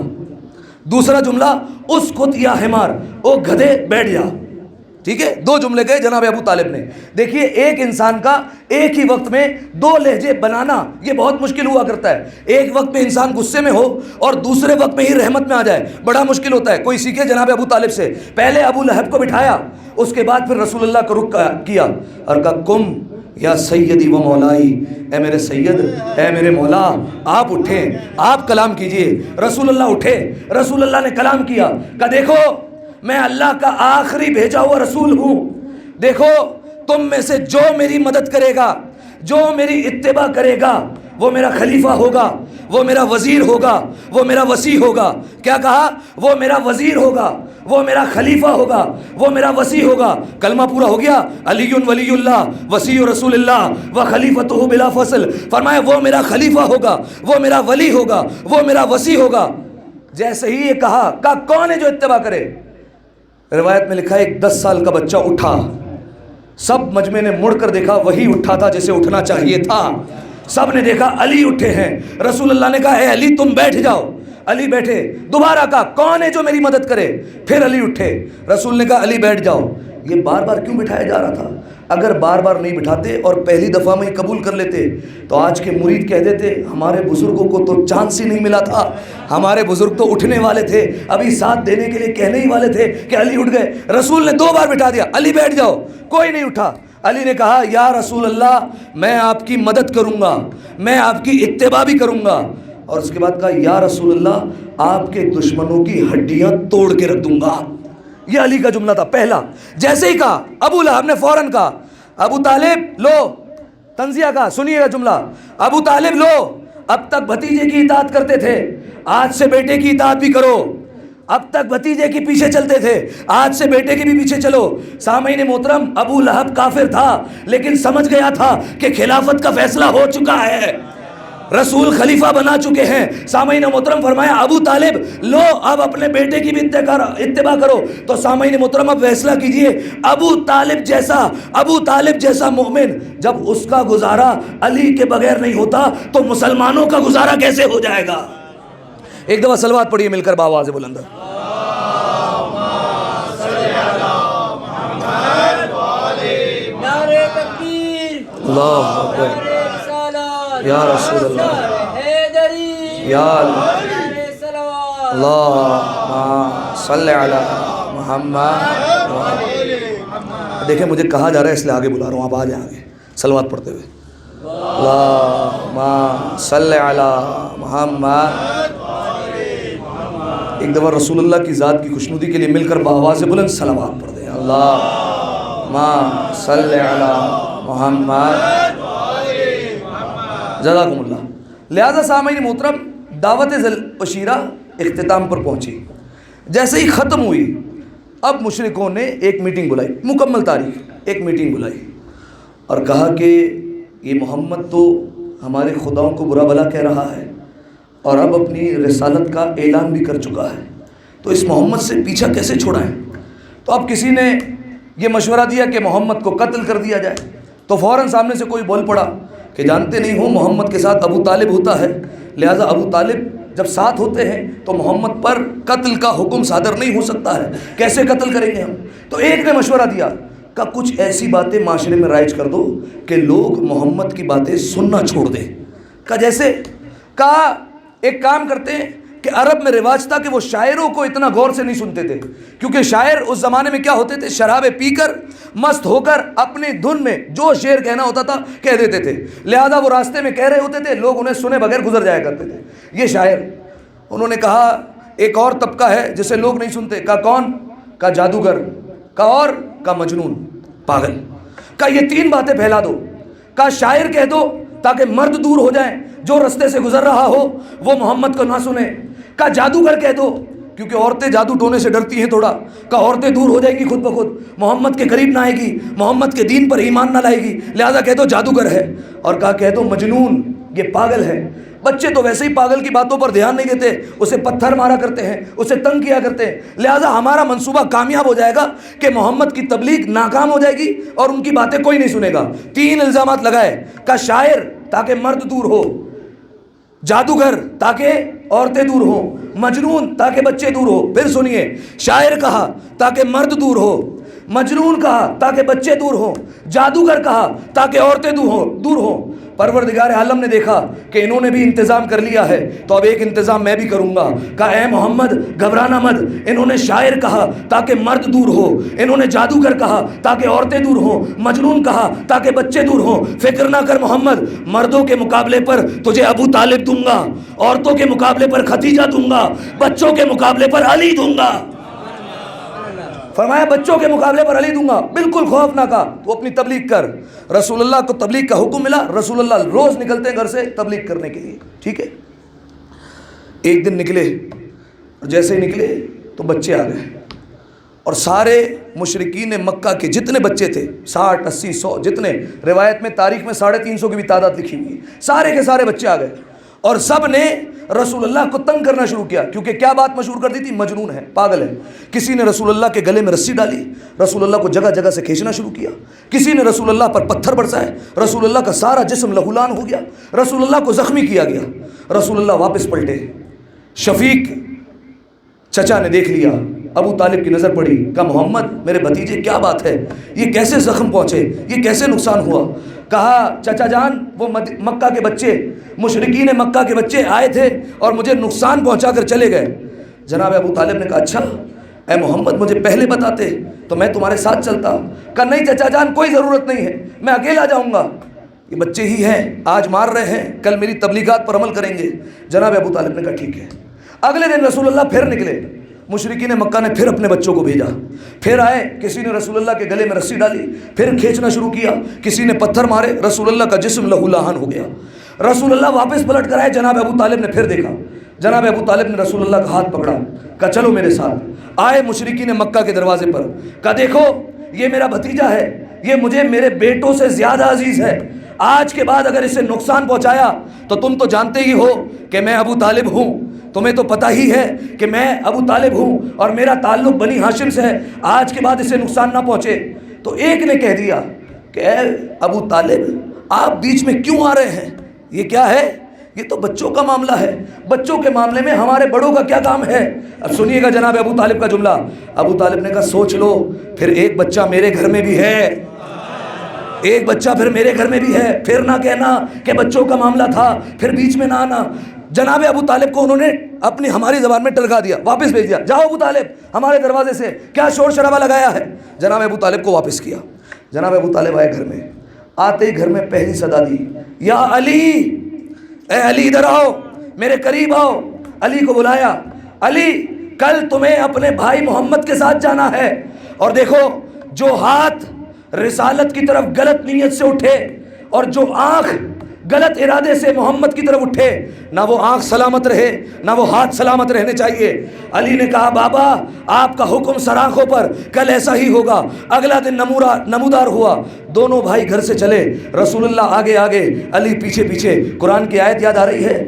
دوسرا جملہ، اسکت یا حمار، او گدھے بیٹھ جا. ٹھیک ہے، 2 جملے گئے جناب ابو طالب نے. دیکھیے، ایک انسان کا ایک ہی وقت میں 2 لہجے بنانا یہ بہت مشکل ہوا کرتا ہے. ایک وقت میں انسان غصے میں ہو اور دوسرے وقت میں ہی رحمت میں آ جائے، بڑا مشکل ہوتا ہے. کوئی سیکھے جناب ابو طالب سے. پہلے ابو لہب کو بٹھایا، اس کے بعد پھر رسول اللہ کو رخ کیا اور کہا کم یا سیدی و مولائی، اے میرے سید، اے میرے مولا، آپ اٹھیں، آپ کلام کیجئے. رسول اللہ اٹھے، رسول اللہ نے کلام کیا. کہا دیکھو، میں اللہ کا آخری بھیجا ہوا رسول ہوں. دیکھو، تم میں سے جو میری مدد کرے گا، جو میری اتباع کرے گا، وہ میرا خلیفہ ہوگا، وہ میرا وزیر ہوگا، وہ میرا وصی ہوگا. کیا کہا؟ وہ میرا وزیر ہوگا، وہ میرا خلیفہ ہوگا، وہ میرا وصی ہوگا. کلمہ پورا ہو گیا. علی ولی اللہ وصی رسول اللہ و خلیفۃہ بلا فصل. فرمایا وہ میرا خلیفہ ہوگا، وہ میرا ولی ہوگا، وہ میرا وصی ہوگا. جیسے ہی یہ کہا کون ہے جو اتباع کرے؟ روایت میں لکھا ہے ایک 10 سال کا بچہ اٹھا. سب مجمع نے مڑ کر دیکھا، وہی اٹھا تھا جسے اٹھنا چاہیے تھا. سب نے دیکھا علی اٹھے ہیں. رسول اللہ نے کہا اے علی تم بیٹھ جاؤ. علی بیٹھے. دوبارہ کہا کون ہے جو میری مدد کرے؟ پھر علی اٹھے. رسول نے کہا علی بیٹھ جاؤ. یہ بار بار کیوں بٹھایا جا رہا تھا؟ اگر بار بار نہیں بٹھاتے اور پہلی دفعہ میں ہی قبول کر لیتے تو آج کے مرید کہہ دیتے ہمارے بزرگوں کو تو چانس ہی نہیں ملا تھا، ہمارے بزرگ تو اٹھنے والے تھے، ابھی ساتھ دینے کے لیے کہنے ہی والے تھے کہ علی اٹھ گئے. رسول نے 2 بار بٹھا دیا، علی بیٹھ جاؤ. کوئی نہیں اٹھا. علی نے کہا یا رسول اللہ میں آپ کی مدد کروں گا، میں آپ کی اتباع بھی کروں گا. اور اس کے بعد کہا یا رسول اللہ آپ کے دشمنوں کی ہڈیاں توڑ کے رکھ دوں گا. یہ علی کا جملہ تھا پہلا. جیسے ہی کہا ابو لہب نے فوراً کہا ابو طالب لو، تنزیہ کا سنیے گا جملہ، ابو طالب لو، اب تک بھتیجے کی اطاعت کرتے تھے، آج سے بیٹے کی اطاعت بھی کرو. اب تک بھتیجے کے پیچھے چلتے تھے، آج سے بیٹے کے بھی پیچھے چلو. سامعین محترم، ابو لہب کافر تھا لیکن سمجھ گیا تھا کہ خلافت کا فیصلہ ہو چکا ہے، رسول خلیفہ بنا چکے ہیں. سامعین محترم فرمایا ابو طالب لو اب اپنے بیٹے کی بھی اتباع کرو. تو سامعین محترم اب فیصلہ کیجئے، ابو طالب جیسا مومن جب اس کا گزارا علی کے بغیر نہیں ہوتا تو مسلمانوں کا گزارا کیسے ہو جائے گا؟ ایک دفعہ صلوات پڑھیے مل کر بآواز بلند. اللہ اکبر یا رسول اللہ یا اللہم صلی علی محمد. دیکھیں مجھے کہا جا رہا ہے اس لیے آگے بلا رہا ہوں، آپ آ جائیں آگے صلوات پڑھتے ہوئے. اللہم صلی علی محمد. ایک دفعہ رسول اللہ کی ذات کی خوشنودی کے لیے مل کر بآواز بلند صلوات پڑھ دیں. اللہم صلی علی محمد. جزاکم اللہ. لہذا سامعین محترم، دعوت عشیرہ اختتام پر پہنچی. جیسے ہی ختم ہوئی اب مشرکوں نے ایک میٹنگ بلائی، مکمل تاریخ، ایک میٹنگ بلائی اور کہا کہ یہ محمد تو ہمارے خداؤں کو برا بھلا کہہ رہا ہے اور اب اپنی رسالت کا اعلان بھی کر چکا ہے، تو اس محمد سے پیچھا کیسے چھڑائیں؟ تو اب کسی نے یہ مشورہ دیا کہ محمد کو قتل کر دیا جائے، تو فوراً سامنے سے کوئی بول پڑا کہ جانتے نہیں ہو محمد کے ساتھ ابو طالب ہوتا ہے، لہٰذا ابو طالب جب ساتھ ہوتے ہیں تو محمد پر قتل کا حکم صادر نہیں ہو سکتا ہے، کیسے قتل کریں گے ہم؟ تو ایک نے مشورہ دیا کہ کچھ ایسی باتیں معاشرے میں رائج کر دو کہ لوگ محمد کی باتیں سننا چھوڑ دیں۔ کہ جیسے کہا ایک کام کرتے ہیں کہ عرب میں رواج تھا کہ وہ شاعروں کو اتنا غور سے نہیں سنتے تھے، کیونکہ شاعر اس زمانے میں کیا ہوتے تھے، شرابیں پی کر مست ہو کر اپنی دھن میں جو شعر کہنا ہوتا تھا کہہ دیتے تھے، لہذا وہ راستے میں کہہ رہے ہوتے تھے، لوگ انہیں سنے بغیر گزر جایا کرتے تھے، یہ شاعر۔ انہوں نے کہا ایک اور طبقہ ہے جسے لوگ نہیں سنتے، کہا کون؟ کہا جادوگر، کہا اور؟ کہا مجنون، پاگل۔ کہا یہ تین باتیں پھیلا دو، کہا شاعر کہہ دو تاکہ مرد دور ہو جائیں، جو رستے سے گزر رہا ہو وہ محمد کو نہ سنے، کہا جادوگر کہہ دو کیونکہ عورتیں جادو ٹونے سے ڈرتی ہیں تھوڑا، کہا عورتیں دور ہو جائیں گی خود بخود، محمد کے قریب نہ آئے گی، محمد کے دین پر ایمان نہ لائے گی، لہذا کہہ دو جادوگر ہے، اور کہا کہہ دو مجنون، یہ پاگل ہے۔ بچے تو ویسے ہی پاگل کی باتوں پر دھیان نہیں دیتے، اسے پتھر مارا کرتے ہیں، اسے تنگ کیا کرتے ہیں، لہذا ہمارا منصوبہ کامیاب ہو جائے گا کہ محمد کی تبلیغ ناکام ہو جائے گی اور ان کی باتیں کوئی نہیں سنے گا۔ تین الزامات لگائے، کہا شاعر تاکہ مرد دور ہو، جادوگر تاکہ عورتیں دور ہوں، مجنون تاکہ بچے دور ہو۔ پھر سنیے، شاعر کہا تاکہ مرد دور ہو، مجنون کہا تاکہ بچے دور ہوں، جادوگر کہا تاکہ عورتیں دور ہوں۔ پروردگار عالم نے دیکھا کہ انہوں نے بھی انتظام کر لیا ہے تو اب ایک انتظام میں بھی کروں گا۔ کہا اے محمد گھبرانا مت، انہوں نے شاعر کہا تاکہ مرد دور ہو، انہوں نے جادوگر کہا تاکہ عورتیں دور ہوں، مجنون کہا تاکہ بچے دور ہوں، فکر نہ کر محمد، مردوں کے مقابلے پر تجھے ابو طالب دوں گا، عورتوں کے مقابلے پر خدیجہ دوں گا، بچوں کے مقابلے پر علی دوں گا۔ فرمایا بچوں کے مقابلے پر علی دوں گا، بالکل خوف نہ کا، تو اپنی تبلیغ کر۔ رسول اللہ کو تبلیغ کا حکم ملا، رسول اللہ روز نکلتے ہیں گھر سے تبلیغ کرنے کے لیے، ٹھیک ہے۔ ایک دن نکلے، جیسے ہی نکلے تو بچے آ گئے، اور سارے مشرکین مکہ کے جتنے بچے تھے 60 80 100 جتنے، روایت میں تاریخ میں 350 کی بھی تعداد لکھی ہوئی ہے، سارے کے سارے بچے آ گئے، اور سب نے رسول اللہ کو تنگ کرنا شروع کیا، کیونکہ کیا بات مشہور کر دی تھی، مجنون ہے، پاگل ہے۔ کسی نے رسول اللہ کے گلے میں رسی ڈالی، رسول اللہ کو جگہ جگہ سے کھینچنا شروع کیا، کسی نے رسول اللہ پر پتھر برسائے، رسول اللہ کا سارا جسم لہولان ہو گیا، رسول اللہ کو زخمی کیا گیا۔ رسول اللہ واپس پلٹے، شفیق چچا نے دیکھ لیا، ابو طالب کی نظر پڑی، کہا محمد میرے بھتیجے کیا بات ہے، یہ کیسے زخم پہنچے، یہ کیسے نقصان ہوا؟ کہا چچا جان وہ مکہ کے بچے، مشرکین مکہ کے بچے آئے تھے اور مجھے نقصان پہنچا کر چلے گئے۔ جناب ابو طالب نے کہا اچھا، اے محمد مجھے پہلے بتاتے تو میں تمہارے ساتھ چلتا۔ کہا نہیں چچا جان کوئی ضرورت نہیں ہے، میں اکیلا جاؤں گا، یہ بچے ہی ہیں، آج مار رہے ہیں، کل میری تبلیغات پر عمل کریں گے۔ جناب ابو طالب نے کہا ٹھیک ہے۔ اگلے دن رسول اللہ پھر نکلے، مشرکین مکہ نے پھر اپنے بچوں کو بھیجا، پھر آئے، کسی نے رسول اللہ کے گلے میں رسی ڈالی، پھر کھینچنا شروع کیا، کسی نے پتھر مارے، رسول اللہ کا جسم لہو لہان ہو گیا۔ رسول اللہ واپس پلٹ کر آئے، جناب ابو طالب نے پھر دیکھا، جناب ابو طالب نے رسول اللہ کا ہاتھ پکڑا، کہا چلو میرے ساتھ۔ آئے مشرکین مکہ کے دروازے پر، کہا دیکھو یہ میرا بھتیجا ہے، یہ مجھے میرے بیٹوں سے زیادہ عزیز ہے، آج کے بعد اگر اسے نقصان پہنچایا تو تم تو جانتے ہی ہو کہ میں ابو طالب ہوں، تمہیں تو پتہ ہی ہے کہ میں ابو طالب ہوں اور میرا تعلق بنی ہاشم سے ہے، آج کے بعد اسے نقصان نہ پہنچے۔ تو ایک نے کہہ دیا کہ اے ابو طالب آپ بیچ میں کیوں آ رہے ہیں، یہ کیا ہے، یہ تو بچوں کا معاملہ ہے، بچوں کے معاملے میں ہمارے بڑوں کا کیا کام ہے۔ اب سنیے گا جناب ابو طالب کا جملہ، ابو طالب نے کہا سوچ لو، پھر ایک بچہ میرے گھر میں بھی ہے، ایک بچہ پھر میرے گھر میں بھی ہے، پھر نہ کہنا کہ بچوں کا معاملہ تھا، پھر بیچ میں نہ آنا۔ جناب ابو طالب کو انہوں نے اپنی ہماری زبان میں ٹرکا دیا، واپس بھیج دیا، جاؤ ابو طالب ہمارے دروازے سے کیا شور شرابہ لگایا ہے۔ جناب ابو طالب کو واپس کیا، جناب ابو طالب آئے گھر میں، آتے ہی گھر میں پہلی صدا دی، یا علی، اے علی ادھر آؤ، میرے قریب آؤ۔ علی کو بلایا، علی کل تمہیں اپنے بھائی محمد کے ساتھ جانا ہے، اور دیکھو جو ہاتھ رسالت کی طرف غلط نیت سے اٹھے اور جو آنکھ غلط ارادے سے محمد کی طرف اٹھے، نہ وہ آنکھ سلامت رہے نہ وہ ہاتھ سلامت رہنے چاہیے۔ علی نے کہا بابا آپ کا حکم سر آنکھوں پر، کل ایسا ہی ہوگا۔ اگلا دن نمودار ہوا، دونوں بھائی گھر سے چلے، رسول اللہ آگے آگے، علی پیچھے پیچھے۔ قرآن کی آیت یاد آ رہی ہے،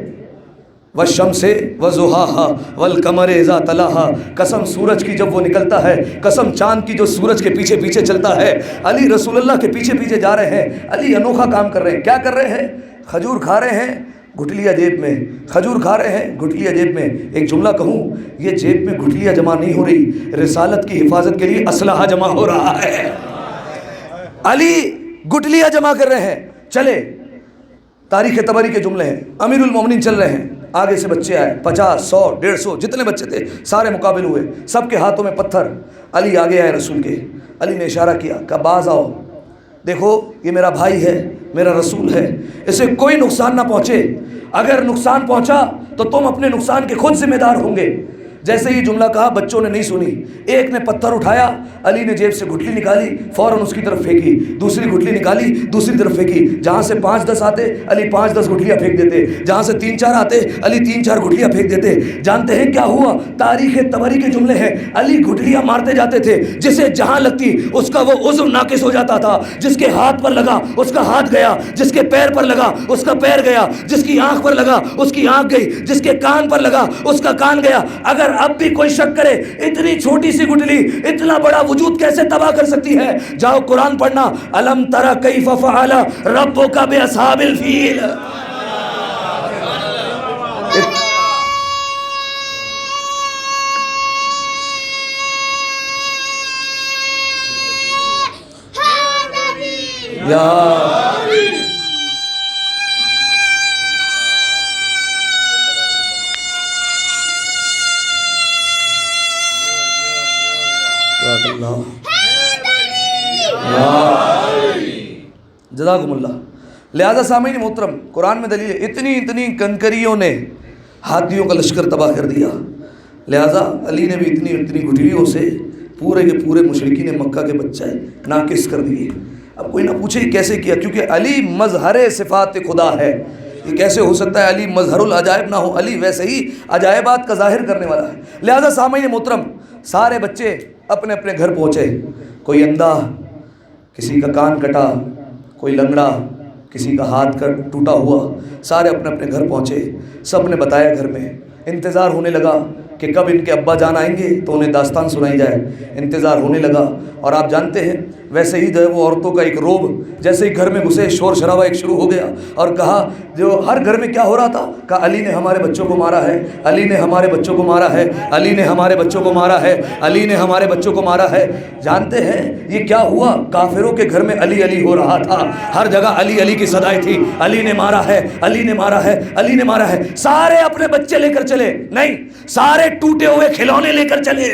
والشمس وضحاها والقمر اذا تلاها، قسم سورج کی جب وہ نکلتا ہے، قسم چاند کی جو سورج کے پیچھے پیچھے چلتا ہے۔ علی رسول اللہ کے پیچھے پیچھے جا رہے ہیں، علی انوکھا کام کر رہے ہیں۔ کیا کر رہے ہیں؟ کھجور کھا رہے ہیں، گٹھلیاں جیب میں، کھجور کھا رہے ہیں، گٹھلیاں جیب میں۔ ایک جملہ کہوں، یہ جیب میں گٹھلیاں جمع نہیں ہو رہی، رسالت کی حفاظت کے لیے اسلحہ جمع ہو رہا ہے۔ علی گٹھلیاں جمع کر رہے ہیں۔ چلے تاریخ طبری کے جملے ہیں، امیر المومنین چل رہے ہیں، آگے سے بچے آئے، 50 100 150 جتنے بچے تھے سارے مقابل ہوئے، سب کے ہاتھوں میں پتھر۔ علی آگے آئے رسول کے، علی نے اشارہ کیا، کہا باز آؤ، دیکھو یہ میرا بھائی ہے، میرا رسول ہے، اسے کوئی نقصان نہ پہنچے، اگر نقصان پہنچا تو تم اپنے نقصان کے خود ذمہ دار ہوں گے۔ جیسے یہ جملہ کہا بچوں نے نہیں سنی، ایک نے پتھر اٹھایا، علی نے جیب سے گٹھلی نکالی، فوراً اس کی طرف پھینکی، دوسری گٹھلی نکالی، دوسری طرف پھینکی۔ جہاں سے 5-10 آتے علی 5-10 گٹھلیاں پھینک دیتے، جہاں سے 3-4 آتے علی 3-4 گٹھلیاں پھینک دیتے۔ جانتے ہیں کیا ہوا؟ تاریخ طبری کے جملے ہیں، علی گٹھلیاں مارتے جاتے تھے، جسے جہاں لگتی اس کا وہ عضو ناقص ہو جاتا تھا، جس کے ہاتھ پر لگا اس کا ہاتھ گیا، جس کے پیر پر لگا اس کا پیر گیا، جس کی آنکھ پر لگا اس کی آنکھ گئی، جس کے کان پر لگا اس کا کان گیا۔ اگر اب بھی کوئی شک کرے اتنی چھوٹی سی گٹھلی اتنا بڑا وجود کیسے تباہ کر سکتی ہے، جاؤ قرآن پڑھنا، الم تر کیف فعل ربک باصحاب الفیل۔ جزاکم اللہ۔ لہذا سامعین محترم، قرآن میں دلیل ہے، اتنی کنکریوں نے ہاتھیوں کا لشکر تباہ کر دیا، لہذا علی نے بھی اتنی گٹھلیوں سے پورے کے پورے مشرکین مکہ کے بچے ناقص کر دیے۔ اب کوئی نہ پوچھے کیسے کیا، کیونکہ علی مظہر صفات خدا ہے، یہ کیسے ہو سکتا ہے علی مظہر العجائب نہ ہو، علی ویسے ہی عجائبات کا ظاہر کرنے والا ہے۔ لہذا سامعین محترم، سارے بچے اپنے اپنے گھر پہنچے، کوئی اندھا، کسی کا کان کٹا، کوئی لنگڑا، کسی کا ہاتھ ٹوٹا ہوا، سارے اپنے اپنے گھر پہنچے، سب نے بتایا گھر میں۔ انتظار ہونے لگا کہ کب ان کے ابا جان آئیں گے تو انہیں داستان سنائی جائے، انتظار ہونے لگا۔ اور آپ جانتے ہیں ویسے ہی جو ہے وہ عورتوں کا ایک روب، جیسے ہی گھر میں گھسے شور شرابہ ایک شروع ہو گیا، اور کہا جو ہر گھر میں کیا ہو رہا تھا، کہا علی نے ہمارے بچوں کو مارا ہے، علی نے ہمارے بچوں کو مارا ہے، علی نے ہمارے بچوں کو مارا ہے، علی نے ہمارے بچوں کو مارا ہے۔ جانتے ہیں یہ کیا ہوا؟ کافروں کے گھر میں علی علی ہو رہا تھا، ہر جگہ علی علی کی صدائیں تھی، علی نے مارا ہے، علی نے مارا ہے، علی نے مارا ہے۔ سارے اپنے بچے لے کر چلے، نہیں، سارے ٹوٹے ہوئے کھلونے لے کر چلے،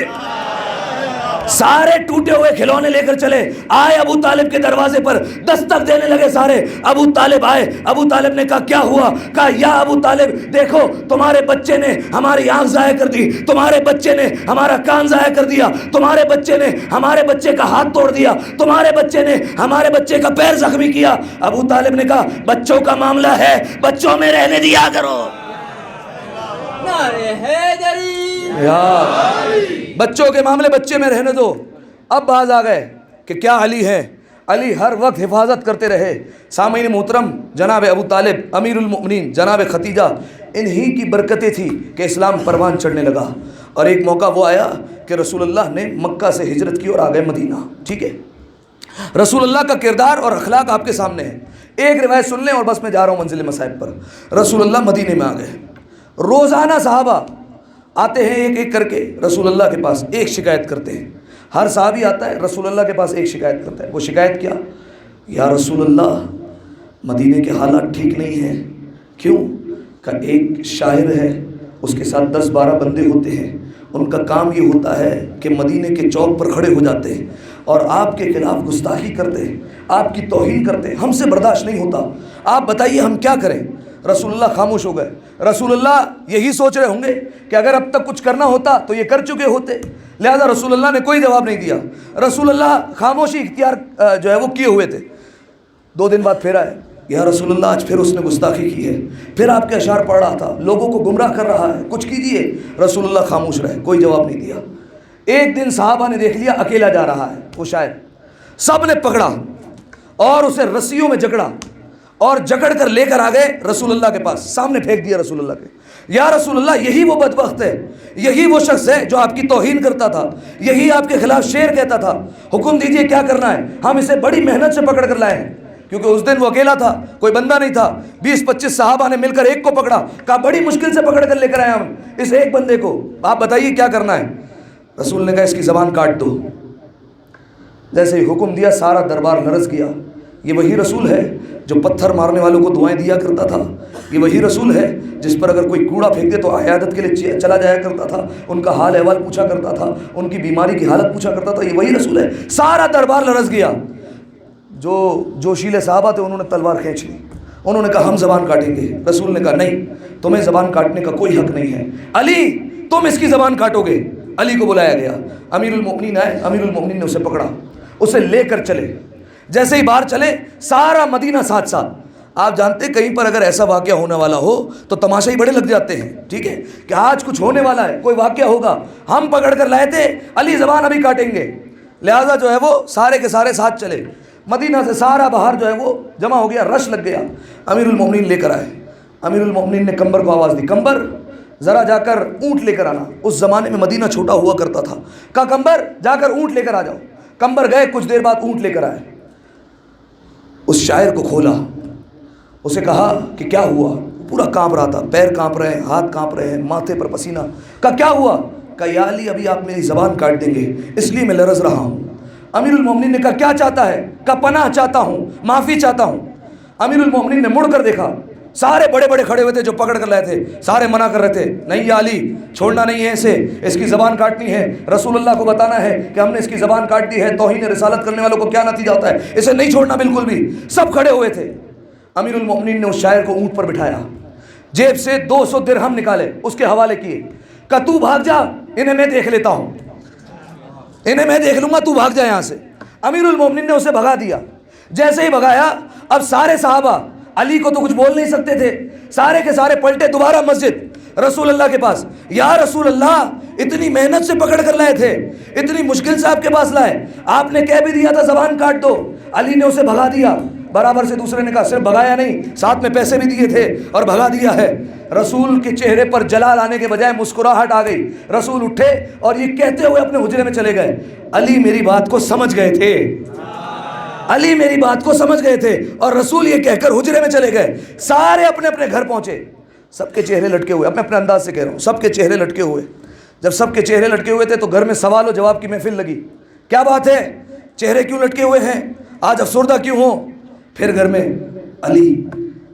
سارے ٹوٹے ہوئے کھلونے لے کر چلے۔ آئے ابو طالب کے دروازے پر دستک دینے لگے سارے۔ ابو طالب آئے، ابو طالب نے کہا کیا ہوا؟ کہا یا ابو طالب دیکھو تمہارے بچے نے ہماری آنکھ ضائع کر دی، تمہارے بچے نے ہمارا کان ضائع کر دیا، تمہارے بچے نے ہمارے بچے کا ہاتھ توڑ دیا، تمہارے بچے نے ہمارے بچے کا پیر زخمی کیا۔ ابو طالب نے کہا بچوں کا معاملہ ہے، بچوں میں رہنے دیا کرو، بچوں کے معاملے بچے میں رہنے دو۔ اب باز آ گئے کہ کیا علی ہے، علی ہر وقت حفاظت کرتے رہے۔ سامعین محترم، جناب ابو طالب، امیر المؤمنین، جناب ختیجہ، انہی کی برکتیں تھی کہ اسلام پروان چڑھنے لگا۔ اور ایک موقع وہ آیا کہ رسول اللہ نے مکہ سے ہجرت کی اور آ گئے مدینہ، ٹھیک ہے؟ رسول اللہ کا کردار اور اخلاق آپ کے سامنے ہے۔ ایک روایت سن لیں اور بس میں جا رہا ہوں منزل مصائب پر۔ رسول اللہ مدینے میں آ گئے، روزانہ صحابہ آتے ہیں ایک ایک کر کے رسول اللہ کے پاس، ایک شکایت کرتے ہیں۔ ہر صحابی آتا ہے رسول اللہ کے پاس ایک شکایت کرتا ہے۔ وہ شکایت کیا؟ یا رسول اللہ مدینے کے حالات ٹھیک نہیں ہیں۔ کیوں؟ کہ ایک شاعر ہے، اس کے ساتھ 10-12 بندے ہوتے ہیں، ان کا کام یہ ہوتا ہے کہ مدینے کے چوک پر کھڑے ہو جاتے ہیں اور آپ کے خلاف گستاخی کرتے ہیں، آپ کی توہین کرتے ہیں، ہم سے برداشت نہیں ہوتا، آپ بتائیے ہم کیا کریں؟ رسول اللہ خاموش ہو گئے۔ رسول اللہ یہی سوچ رہے ہوں گے کہ اگر اب تک کچھ کرنا ہوتا تو یہ کر چکے ہوتے، لہذا رسول اللہ نے کوئی جواب نہیں دیا۔ رسول اللہ خاموشی اختیار جو ہے وہ کیے ہوئے تھے۔ 2 دن بعد پھر آئے، یا رسول اللہ آج پھر اس نے گستاخی کی ہے، پھر آپ کے اشعار پڑھ رہا تھا، لوگوں کو گمراہ کر رہا ہے، کچھ کیجیے۔ رسول اللہ خاموش رہے، کوئی جواب نہیں دیا۔ ایک دن صحابہ نے دیکھ لیا اکیلا جا رہا ہے وہ شاعر، سب نے پکڑا اور اسے رسیوں میں جکڑا اور جکڑ کر لے کر آ گئے رسول اللہ کے پاس، سامنے پھینک دیا رسول اللہ کے. یا رسول اللہ یہی وہ بدبخت ہے، یہی وہ شخص ہے جو آپ کی توہین کرتا تھا، یہی آپ کے خلاف شعر کہتا تھا، حکم دیجئے کیا کرنا ہے. ہم اسے بڑی محنت سے پکڑ کر لائے ہیں، کیونکہ اس دن وہ اکیلا تھا، کوئی بندہ نہیں تھا. 20-25 صحابہ نے مل کر ایک کو پکڑا، کہا بڑی مشکل سے پکڑ کر لے کر آئے ہم اس ایک بندے کو، آپ بتائیے کیا کرنا ہے. رسول نے کہا اس کی زبان کاٹ دو. جیسے ہی حکم دیا سارا دربار لرز گیا. یہ وہی رسول ہے جو پتھر مارنے والوں کو دعائیں دیا کرتا تھا، یہ وہی رسول ہے جس پر اگر کوئی کوڑا پھینک دے تو عیادت کے لیے چلا جایا کرتا تھا، ان کا حال احوال پوچھا کرتا تھا، ان کی بیماری کی حالت پوچھا کرتا تھا. یہ وہی رسول ہے. سارا دربار لرز گیا. جو جوشیلے صحابہ تھے انہوں نے تلوار کھینچ لی، انہوں نے کہا ہم زبان کاٹیں گے. رسول نے کہا نہیں، تمہیں زبان کاٹنے کا کوئی حق نہیں ہے. علی تم اس کی زبان کاٹو گے. علی کو بلایا گیا، امیر المؤمنین آئے، امیر المؤمنین نے اسے پکڑا، اسے لے کر چلے. جیسے ہی باہر چلے سارا مدینہ ساتھ ساتھ. آپ جانتے کہیں پر اگر ایسا واقعہ ہونے والا ہو تو تماشا ہی بڑے لگ جاتے ہیں، ٹھیک ہے کہ آج کچھ ہونے والا ہے، کوئی واقعہ ہوگا. ہم پکڑ کر لائے تھے، علی زبان ابھی کاٹیں گے. لہٰذا جو ہے وہ سارے کے سارے ساتھ چلے. مدینہ سے سارا باہر جو ہے وہ جمع ہو گیا، رش لگ گیا. امیر المؤمنین لے کر آئے. امیر المؤمنین نے کمبر کو آواز دی، کمبر ذرا جا کر اونٹ لے کر آنا. اس زمانے میں مدینہ چھوٹا ہوا کرتا تھا. کہا کمبر جا کر اونٹ لے کر آ جاؤ. کمبر گئے، کچھ دیر بعد اونٹ لے کر آئے. اس شاعر کو کھولا، اسے کہا کہ کیا ہوا. پورا کانپ رہا تھا، پیر کانپ رہے ہیں، ہاتھ کانپ رہے ہیں، ماتھے پر پسینہ. کہا کیا ہوا. کہا یا علی ابھی آپ میری زبان کاٹ دیں گے اس لیے میں لرز رہا ہوں. امیر المومنین نے کہا کیا چاہتا ہے. کہا پناہ چاہتا ہوں، معافی چاہتا ہوں. امیر المومنین نے مڑ کر دیکھا، سارے بڑے بڑے کھڑے ہوئے تھے جو پکڑ کر لائے تھے، سارے منع کر رہے تھے. نہیں یا علی چھوڑنا نہیں ہے اسے، اس کی زبان کاٹنی ہے. رسول اللہ کو بتانا ہے کہ ہم نے اس کی زبان کاٹ دی ہے. توہین رسالت کرنے والوں کو کیا نتیجہ ہوتا ہے، اسے نہیں چھوڑنا بالکل بھی. سب کھڑے ہوئے تھے. امیر المؤمنین نے اس شاعر کو اونٹ پر بٹھایا، جیب سے 200 درہم نکالے، اس کے حوالے کیے. کہا تو بھاگ جا، انہیں میں دیکھ لیتا ہوں، انہیں میں دیکھ لوں گا، تو بھاگ جا یہاں سے. امیر المؤمنین نے اسے بھگا دیا. جیسے ہی بھگایا اب سارے صحابہ، علی کو تو کچھ بول نہیں سکتے تھے، سارے کے سارے پلٹے دوبارہ مسجد رسول اللہ کے پاس. یا رسول اللہ اتنی محنت سے پکڑ کر لائے تھے، اتنی مشکل سے آپ کے پاس لائے، آپ نے کہہ بھی دیا تھا زبان کاٹ دو. علی نے اسے بھگا دیا. برابر سے دوسرے نے کہا صرف بھگایا نہیں، ساتھ میں پیسے بھی دیے تھے اور بھگا دیا ہے. رسول کے چہرے پر جلال آنے کے بجائے مسکراہٹ آ گئی. رسول اٹھے اور یہ کہتے ہوئے اپنے حجرے میں چلے گئے، علی میری بات کو سمجھ گئے تھے، علی میری بات کو سمجھ گئے تھے. اور رسول یہ کہہ کر حجرے میں چلے گئے. سارے اپنے اپنے گھر پہنچے. سب کے چہرے لٹکے ہوئے، اپنے انداز سے کہہ رہا ہوں، سب کے چہرے لٹکے ہوئے. جب سب کے چہرے لٹکے ہوئے تھے تو گھر میں سوال و جواب کی محفل لگی. کیا بات ہے، چہرے کیوں لٹکے ہوئے ہیں، آج افسردہ کیوں ہو. پھر گھر میں علی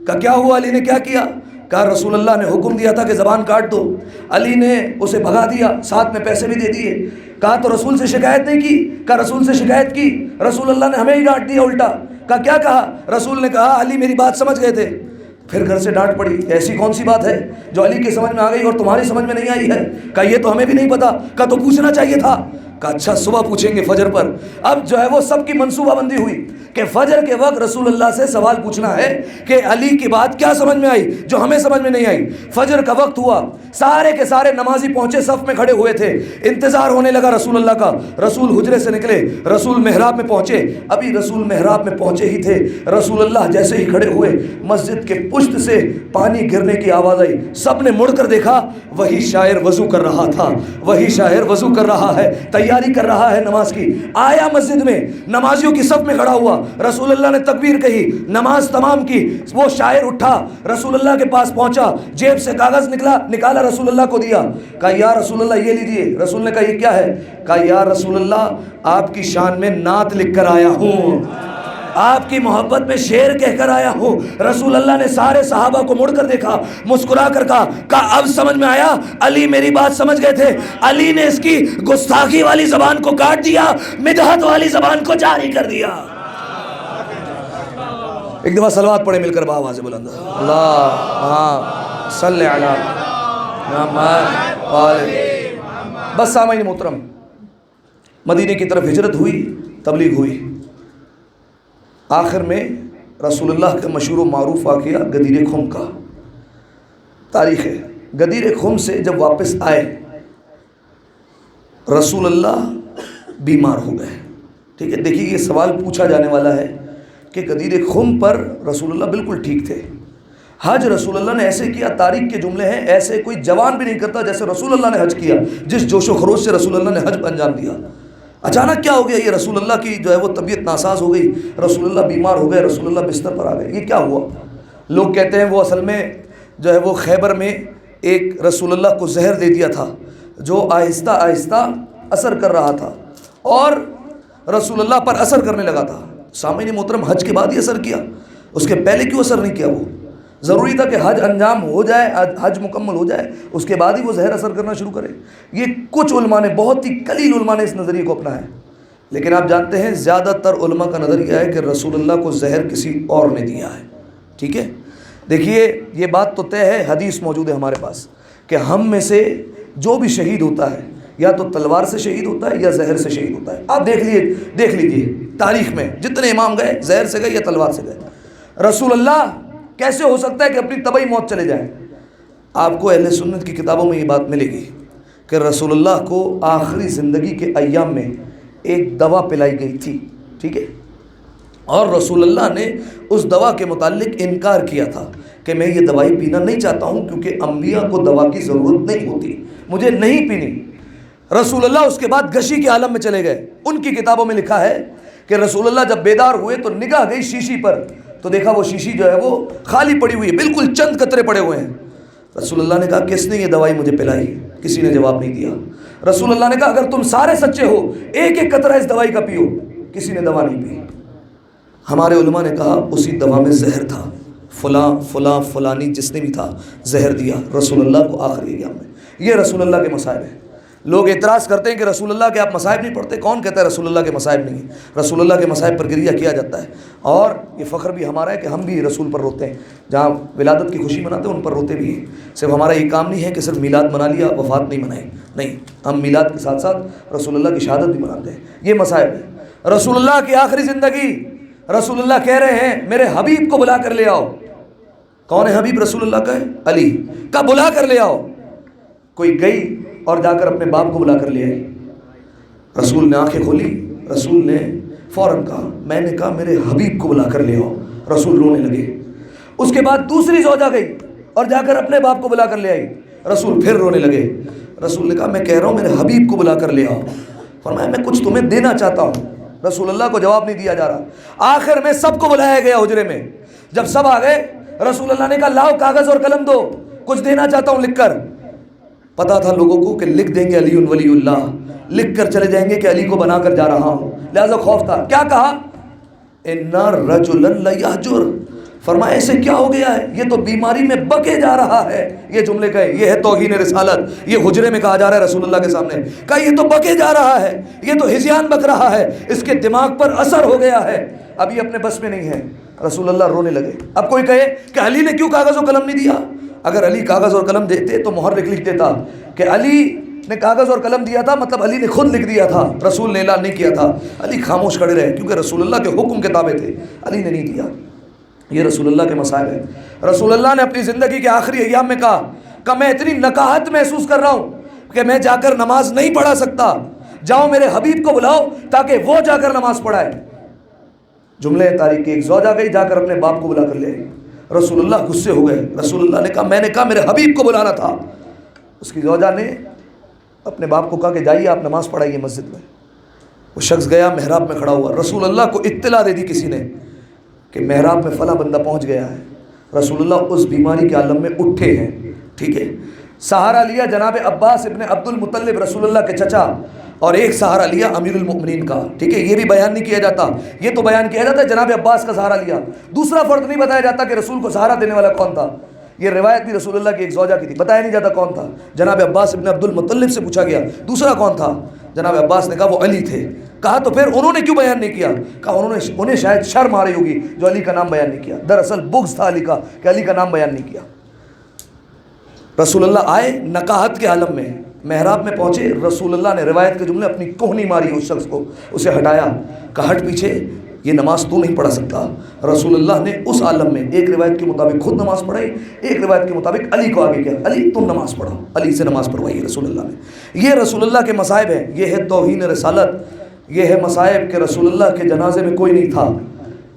کا کیا ہوا، علی نے کیا کیا. کہا رسول اللہ نے حکم دیا تھا کہ زبان کاٹ دو. علی نے اسے بھگا دیا، ساتھ میں پیسے بھی دے دیے. کہا تو رسول سے شکایت نہیں کی. کہا رسول سے شکایت کی، رسول اللہ نے ہمیں ہی ڈانٹ دیا الٹا. کہا کیا کہا. رسول نے کہا علی میری بات سمجھ گئے تھے. پھر گھر سے ڈانٹ پڑی، ایسی کون سی بات ہے جو علی کے سمجھ میں آ گئی اور تمہاری سمجھ میں نہیں آئی ہے. کہا یہ تو ہمیں بھی نہیں پتا. کہا تو پوچھنا چاہیے تھا. کہا اچھا صبح پوچھیں گے فجر پر. اب جو ہے وہ سب کی منصوبہ بندی ہوئی کہ فجر کے وقت رسول اللہ سے سوال پوچھنا ہے کہ علی کی بات کیا سمجھ میں آئی جو ہمیں سمجھ میں نہیں آئی. فجر کا وقت ہوا، سارے کے سارے نمازی پہنچے، صف میں کھڑے ہوئے تھے. انتظار ہونے لگا رسول اللہ کا. رسول حجرے سے نکلے، رسول محراب میں پہنچے. ابھی رسول محراب میں پہنچے ہی تھے، رسول اللہ جیسے ہی کھڑے ہوئے مسجد کے پشت سے پانی گرنے کی آواز آئی. سب نے مڑ کر دیکھا، وہی شاعر وضو کر رہا تھا، وہی شاعر وضو کر رہا ہے، تیاری کر رہا ہے نماز کی. آیا مسجد میں، نمازیوں کی صف میں کھڑا ہوا. رسول اللہ نے تکبیر کہی، نماز تمام کی. وہ شاعر اٹھا، رسول اللہ کے پاس پہنچا، جیب سے کاغذ نکالا، رسول اللہ کو دیا. کہا یا رسول اللہ یہ لیجیے. رسول نے کہا یہ کیا ہے. کہا یا رسول اللہ آپ کی شان میں نعت لکھ کر آیا ہوں، آپ کی محبت میں شعر کہہ کر آیا ہوں. رسول اللہ نے سارے صحابہ کو مڑ کر دیکھا، مسکرا کر کہا اب سمجھ میں آیا، علی میری بات سمجھ گئے تھے. علی نے اس کی گستاخی والی زبان کو کاٹ دیا، مدحت والی زبان کو جاری کر دیا. ایک دفعہ صلوات پڑھے مل کر بآواز بلند، اللہ صلی علی محمد. بس سامعین محترم، مدینے کی طرف ہجرت ہوئی، تبلیغ ہوئی. آخر میں رسول اللہ کا مشہور و معروف واقعہ غدیر خم کا تاریخ ہے. غدیر خم سے جب واپس آئے رسول اللہ بیمار ہو گئے. ٹھیک ہے، دیکھیے یہ سوال پوچھا جانے والا ہے کہ غدیر خم پر رسول اللہ بالکل ٹھیک تھے. حج رسول اللہ نے ایسے کیا، تاریخ کے جملے ہیں، ایسے کوئی جوان بھی نہیں کرتا جیسے رسول اللہ نے حج کیا، جس جوش و خروش سے رسول اللہ نے حج انجام دیا. اچانک کیا ہو گیا، یہ رسول اللہ کی جو ہے وہ طبیعت ناساز ہو گئی، رسول اللہ بیمار ہو گئے، رسول اللہ بستر پر آ گئے. یہ کیا ہوا؟ لوگ کہتے ہیں وہ اصل میں جو ہے وہ خیبر میں ایک رسول اللہ کو زہر دے دیا تھا جو آہستہ آہستہ اثر کر رہا تھا اور رسول اللہ پر اثر کرنے لگا تھا. سامعین محترم، حج کے بعد ہی اثر کیا، اس کے پہلے کیوں اثر نہیں کیا؟ وہ ضروری تھا کہ حج انجام ہو جائے، حج مکمل ہو جائے، اس کے بعد ہی وہ زہر اثر کرنا شروع کرے. یہ کچھ علماء نے، بہت ہی قلیل علماء نے اس نظریے کو اپنا ہے، لیکن آپ جانتے ہیں زیادہ تر علماء کا نظریہ ہے کہ رسول اللہ کو زہر کسی اور نے دیا ہے. ٹھیک ہے، دیکھیے یہ بات تو طے ہے، حدیث موجود ہے ہمارے پاس کہ ہم میں سے جو بھی شہید ہوتا ہے یا تو تلوار سے شہید ہوتا ہے یا زہر سے شہید ہوتا ہے. آپ دیکھ لیجئے تاریخ میں جتنے امام گئے زہر سے گئے یا تلوار سے گئے. رسول اللہ کیسے ہو سکتا ہے کہ اپنی طبعی موت چلے جائیں؟ آپ کو اہل سنت کی کتابوں میں یہ بات ملے گی کہ رسول اللہ کو آخری زندگی کے ایام میں ایک دوا پلائی گئی تھی. ٹھیک ہے، اور رسول اللہ نے اس دوا کے متعلق انکار کیا تھا کہ میں یہ دوائی پینا نہیں چاہتا ہوں کیونکہ انبیاء کو دوا کی ضرورت نہیں ہوتی، مجھے نہیں پینی. رسول اللہ اس کے بعد غشی کے عالم میں چلے گئے. ان کی کتابوں میں لکھا ہے کہ رسول اللہ جب بیدار ہوئے تو نگاہ گئی شیشی پر، تو دیکھا وہ شیشی جو ہے وہ خالی پڑی ہوئی ہے، بالکل چند قطرے پڑے ہوئے ہیں. رسول اللہ نے کہا کس نے یہ دوائی مجھے پلائی؟ کسی نے جواب نہیں دیا. رسول اللہ نے کہا اگر تم سارے سچے ہو ایک ایک قطرہ اس دوائی کا پیو. کسی نے دوا نہیں پی. ہمارے علماء نے کہا اسی دوا میں زہر تھا، فلاں فلانی جس نے بھی تھا زہر دیا رسول اللہ کو آخری ایام میں. یہ رسول اللہ کے مصائب ہیں. لوگ اعتراض کرتے ہیں کہ رسول اللہ کے آپ مصائب نہیں پڑھتے. کون کہتا ہے رسول اللہ کے مصائب نہیں؟ رسول اللہ کے مصائب پر گریہ کیا جاتا ہے، اور یہ فخر بھی ہمارا ہے کہ ہم بھی رسول پر روتے ہیں. جہاں ولادت کی خوشی مناتے ہیں ان پر روتے بھی ہیں. صرف ہمارا یہ کام نہیں ہے کہ صرف میلاد منا لیا، وفات نہیں منائی، نہیں، ہم میلاد کے ساتھ ساتھ رسول اللہ کی شہادت بھی مناتے ہیں. یہ مصائب ہے. رسول اللہ کی آخری زندگی، رسول اللہ کہہ رہے ہیں میرے حبیب کو بلا کر لے آؤ. کون ہے حبیب رسول اللہ کا؟ ہے علی کا. بلا کر لے آؤ. کوئی گئی اور جا کر اپنے باپ کو بلا کر لے آئی. رسول نے آنکھیں کھولی، رسول نے فوراً کہا میں نے کہا میرے حبیب کو بلا کر لے آؤ. رسول رونے لگے. اس کے بعد دوسری زوجہ گئی اور جا کر اپنے باپ کو بلا کر لے آئی. رسول پھر رونے لگے. رسول نے کہا میں کہہ رہا ہوں میرے حبیب کو بلا کر لے آؤ. فرمایا میں کچھ تمہیں دینا چاہتا ہوں. رسول اللہ کو جواب نہیں دیا جا رہا. آخر میں سب کو بلایا گیا حجرے میں. جب سب آ گئے رسول اللہ نے کہا لاؤ کاغذ اور قلم دو، کچھ دینا چاہتا ہوں لکھ کر. پتا تھا لوگوں کو کہ لکھ دیں گے علی ولی اللہ، لکھ کر چلے جائیں گے کہ علی کو بنا کر جا رہا ہوں، لہذا خوف تھا. کیا کہا؟ ان رجلا لیہجر. فرمایا ایسے کیا ہو گیا ہے؟ یہ تو بیماری میں بکے جا رہا ہے. یہ جملے کہے، یہ ہے توہین رسالت. یہ حجرے میں کہا جا رہا ہے رسول اللہ کے سامنے. کہا یہ تو بکے جا رہا ہے، یہ تو ہذیان بک رہا ہے، اس کے دماغ پر اثر ہو گیا ہے، اب یہ اپنے بس میں نہیں ہے. رسول اللہ رونے لگے. اب کوئی کہے کہ علی نے کیوں کاغذ و قلم نہیں دیا؟ اگر علی کاغذ اور قلم دیتے تو محرک لکھ دیتا کہ علی نے کاغذ اور قلم دیا تھا، مطلب علی نے خود لکھ دیا تھا، رسول نے اعلان نہیں کیا تھا. علی خاموش کھڑے رہے کیونکہ رسول اللہ کے حکم کے تابع تھے. علی نے نہیں دیا. یہ رسول اللہ کے مصائب ہے. رسول اللہ نے اپنی زندگی کے آخری ایام میں کہا میں اتنی نکاہت محسوس کر رہا ہوں کہ میں جا کر نماز نہیں پڑھا سکتا. جاؤ میرے حبیب کو بلاؤ تاکہ وہ جا کر نماز پڑھائے. جملے تاریخ کی ایک زوجہ گئی، جا کر اپنے باپ کو بلا کر لے آئی. رسول اللہ غصے ہو گئے. رسول اللہ نے کہا میں نے کہا میرے حبیب کو بلانا تھا. اس کی زوجہ نے اپنے باپ کو کہا کہ جائیے آپ نماز پڑھائیے مسجد میں. وہ شخص گیا، محراب میں کھڑا ہوا. رسول اللہ کو اطلاع دے دی کسی نے کہ محراب میں فلاں بندہ پہنچ گیا ہے. رسول اللہ اس بیماری کے عالم میں اٹھے ہیں. ٹھیک ہے، سہارا لیا جناب عباس ابن عبد المطلب رسول اللہ کے چچا، اور ایک سہارا لیا امیر المؤمنین کا. ٹھیک ہے، یہ بھی بیان نہیں کیا جاتا. یہ تو بیان کیا جاتا ہے جناب عباس کا سہارا لیا. دوسرا فرد نہیں بتایا جاتا کہ رسول کو سہارا دینے والا کون تھا. یہ روایت بھی رسول اللہ کی ایک زوجہ کی تھی، بتایا نہیں جاتا کون تھا. جناب عباس ابن عبد المطلب سے پوچھا گیا دوسرا کون تھا. جناب عباس نے کہا وہ علی تھے. کہا تو پھر انہوں نے کیوں بیان نہیں کیا؟ کہا انہیں شاید شرم آ رہی ہوگی جو علی کا نام بیان نہیں کیا. دراصل بغض تھا علی کا کہ علی کا نام بیان نہیں کیا. رسول اللہ آئے نکاہت کے عالم میں، محراب میں پہنچے. رسول اللہ نے روایت کے جملے اپنی کوہنی ماری اس شخص کو، اسے ہٹایا. کہا ہٹ پیچھے، یہ نماز تو نہیں پڑھا سکتا. رسول اللہ نے اس عالم میں ایک روایت کے مطابق خود نماز پڑھائی، ایک روایت کے مطابق علی کو آگے کیا، علی تم نماز پڑھو. علی سے نماز پڑھوائی رسول اللہ نے. یہ رسول اللہ کے مصائب ہیں. یہ ہے توہین رسالت. یہ ہے مصائب کہ رسول اللہ کے جنازے میں کوئی نہیں تھا.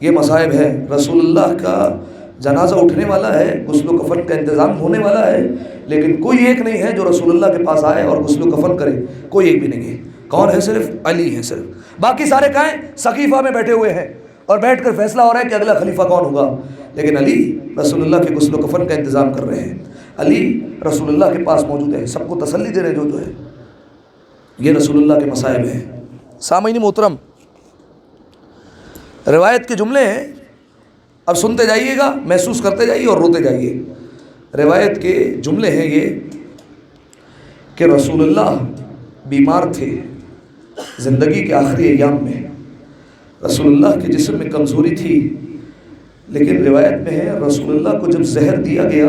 یہ مصائب ہے۔ رسول اللہ کا جنازہ اٹھنے والا ہے، غسل و کفن کا انتظام ہونے والا ہے، لیکن کوئی ایک نہیں ہے جو رسول اللہ کے پاس آئے اور غسل و کفن کرے، کوئی ایک بھی نہیں ہے۔ کون ہے؟ صرف علی ہے صرف، باقی سارے کہاں ہیں؟ سقیفہ میں بیٹھے ہوئے ہیں اور بیٹھ کر فیصلہ ہو رہا ہے کہ اگلا خلیفہ کون ہوگا، لیکن علی رسول اللہ کے غسل و کفن کا انتظام کر رہے ہیں، علی رسول اللہ کے پاس موجود ہے، سب کو تسلی دے رہے جو ہے۔ یہ رسول اللہ کے مصائب ہیں۔ سامعین محترم، روایت کے جملے ہیں، اب سنتے جائیے گا، محسوس کرتے جائیے اور روتے جائیے۔ روایت کے جملے ہیں یہ کہ رسول اللہ بیمار تھے زندگی کے آخری ایام میں، رسول اللہ کے جسم میں کمزوری تھی، لیکن روایت میں ہے رسول اللہ کو جب زہر دیا گیا،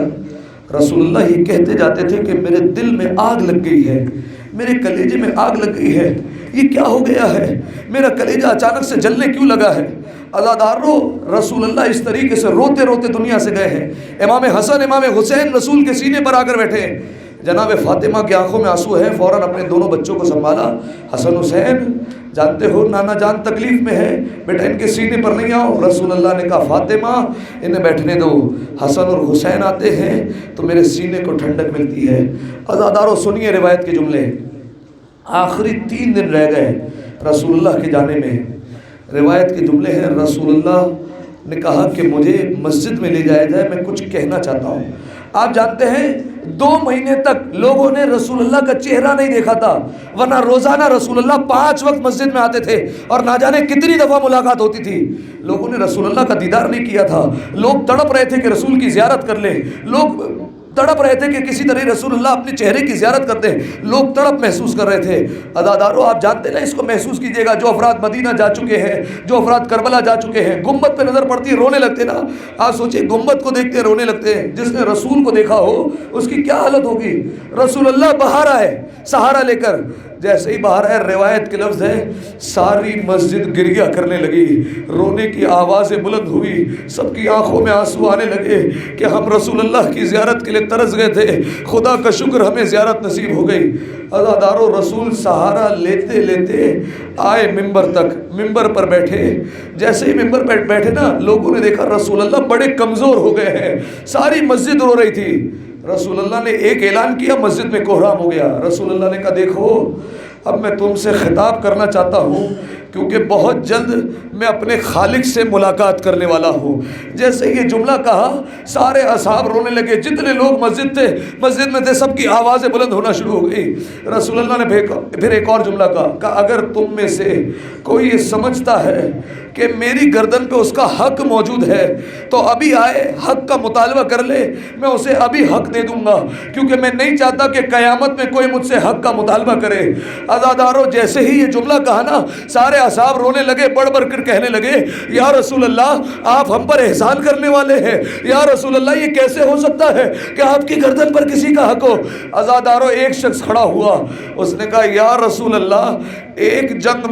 رسول اللہ یہ کہتے جاتے تھے کہ میرے دل میں آگ لگ گئی ہے، میرے کلیجے میں آگ لگ گئی ہے، یہ کیا ہو گیا ہے، میرا کلیجہ اچانک سے جلنے کیوں لگا ہے۔ عزادارو، رسول اللہ اس طریقے سے روتے روتے دنیا سے گئے ہیں۔ امام حسن امام حسین رسول کے سینے پر آ کر بیٹھے ہیں، جناب فاطمہ کی آنکھوں میں آنسو ہیں، فوراً اپنے دونوں بچوں کو سنبھالا، حسن حسین جانتے ہو نانا جان تکلیف میں ہے، بیٹا ان کے سینے پر نہیں آؤ۔ رسول اللہ نے کہا فاطمہ انہیں بیٹھنے دو، حسن اور حسین آتے ہیں تو میرے سینے کو ٹھنڈک ملتی ہے۔ عزادارو سنیے روایت کے جملے، آخری 3 دن رہ گئے رسول اللہ کے جانے میں۔ روایت کے جملے ہیں رسول اللہ نے کہا کہ مجھے مسجد میں لے جایا جائے، میں کچھ کہنا چاہتا ہوں۔ آپ جانتے ہیں 2 مہینے تک لوگوں نے رسول اللہ کا چہرہ نہیں دیکھا تھا، ورنہ روزانہ رسول اللہ 5 وقت مسجد میں آتے تھے اور نہ جانے کتنی دفعہ ملاقات ہوتی تھی۔ لوگوں نے رسول اللہ کا دیدار نہیں کیا تھا، لوگ تڑپ رہے تھے کہ رسول کی زیارت کر لیں، لوگ تڑپ رہے تھے کہ کسی طرح رسول اللہ اپنے چہرے کی زیارت کرتے ہیں، لوگ تڑپ محسوس کر رہے تھے۔ عزادارو آپ جانتے ہیں نا، اس کو محسوس کیجئے گا، جو افراد مدینہ جا چکے ہیں، جو افراد کربلا جا چکے ہیں، گنبد پہ نظر پڑتی ہے رونے لگتے نا۔ آپ سوچئے گنبد کو دیکھتے رونے لگتے ہیں، جس نے رسول کو دیکھا ہو اس کی کیا حالت ہوگی۔ رسول اللہ باہر آئے سہارا لے کر، جیسے ہی باہر آئے روایت کے لفظ ہے ساری مسجد گریہ کرنے لگی، رونے کی آوازیں بلند ہوئی، سب کی آنکھوں میں آنسو آنے لگے کہ ہم رسول اللہ کی زیارت کے لیے ترس گئے تھے، خدا کا شکر ہمیں زیارت نصیب ہو گئی۔ عزادارو رسول سہارا لیتے لیتے آئے ممبر تک، ممبر پر بیٹھے، جیسے ہی ممبر پر بیٹھے نا، لوگوں نے دیکھا رسول اللہ بڑے کمزور ہو گئے ہیں، ساری مسجد رو رہی تھی۔ رسول اللہ نے ایک اعلان کیا، مسجد میں کوہرام ہو گیا۔ رسول اللہ نے کہا دیکھو اب میں تم سے خطاب کرنا چاہتا ہوں، کیونکہ بہت جلد میں اپنے خالق سے ملاقات کرنے والا ہوں۔ جیسے یہ جملہ کہا سارے اصحاب رونے لگے، جتنے لوگ مسجد میں تھے سب کی آوازیں بلند ہونا شروع ہو گئی۔ رسول اللہ نے پھر ایک اور جملہ کہا اگر تم میں سے کوئی یہ سمجھتا ہے کہ میری گردن پہ اس کا حق موجود ہے تو ابھی آئے حق کا مطالبہ کر لے، میں اسے ابھی حق دے دوں گا، کیونکہ میں نہیں چاہتا کہ قیامت میں کوئی مجھ سے حق کا مطالبہ کرے۔ عزادارو جیسے ہی یہ جملہ کہا نا، سارے اصحاب رونے لگے، بڑھ بڑھ کر کہنے لگے یا رسول اللہ آپ ہم پر احسان کرنے والے ہیں، یا رسول اللہ یہ کیسے ہو سکتا ہے کہ آپ کی گردن پر کسی کا حق ہو۔ عزادارو ایک شخص کھڑا ہوا، اس نے کہا یا رسول اللہ ایک جنگ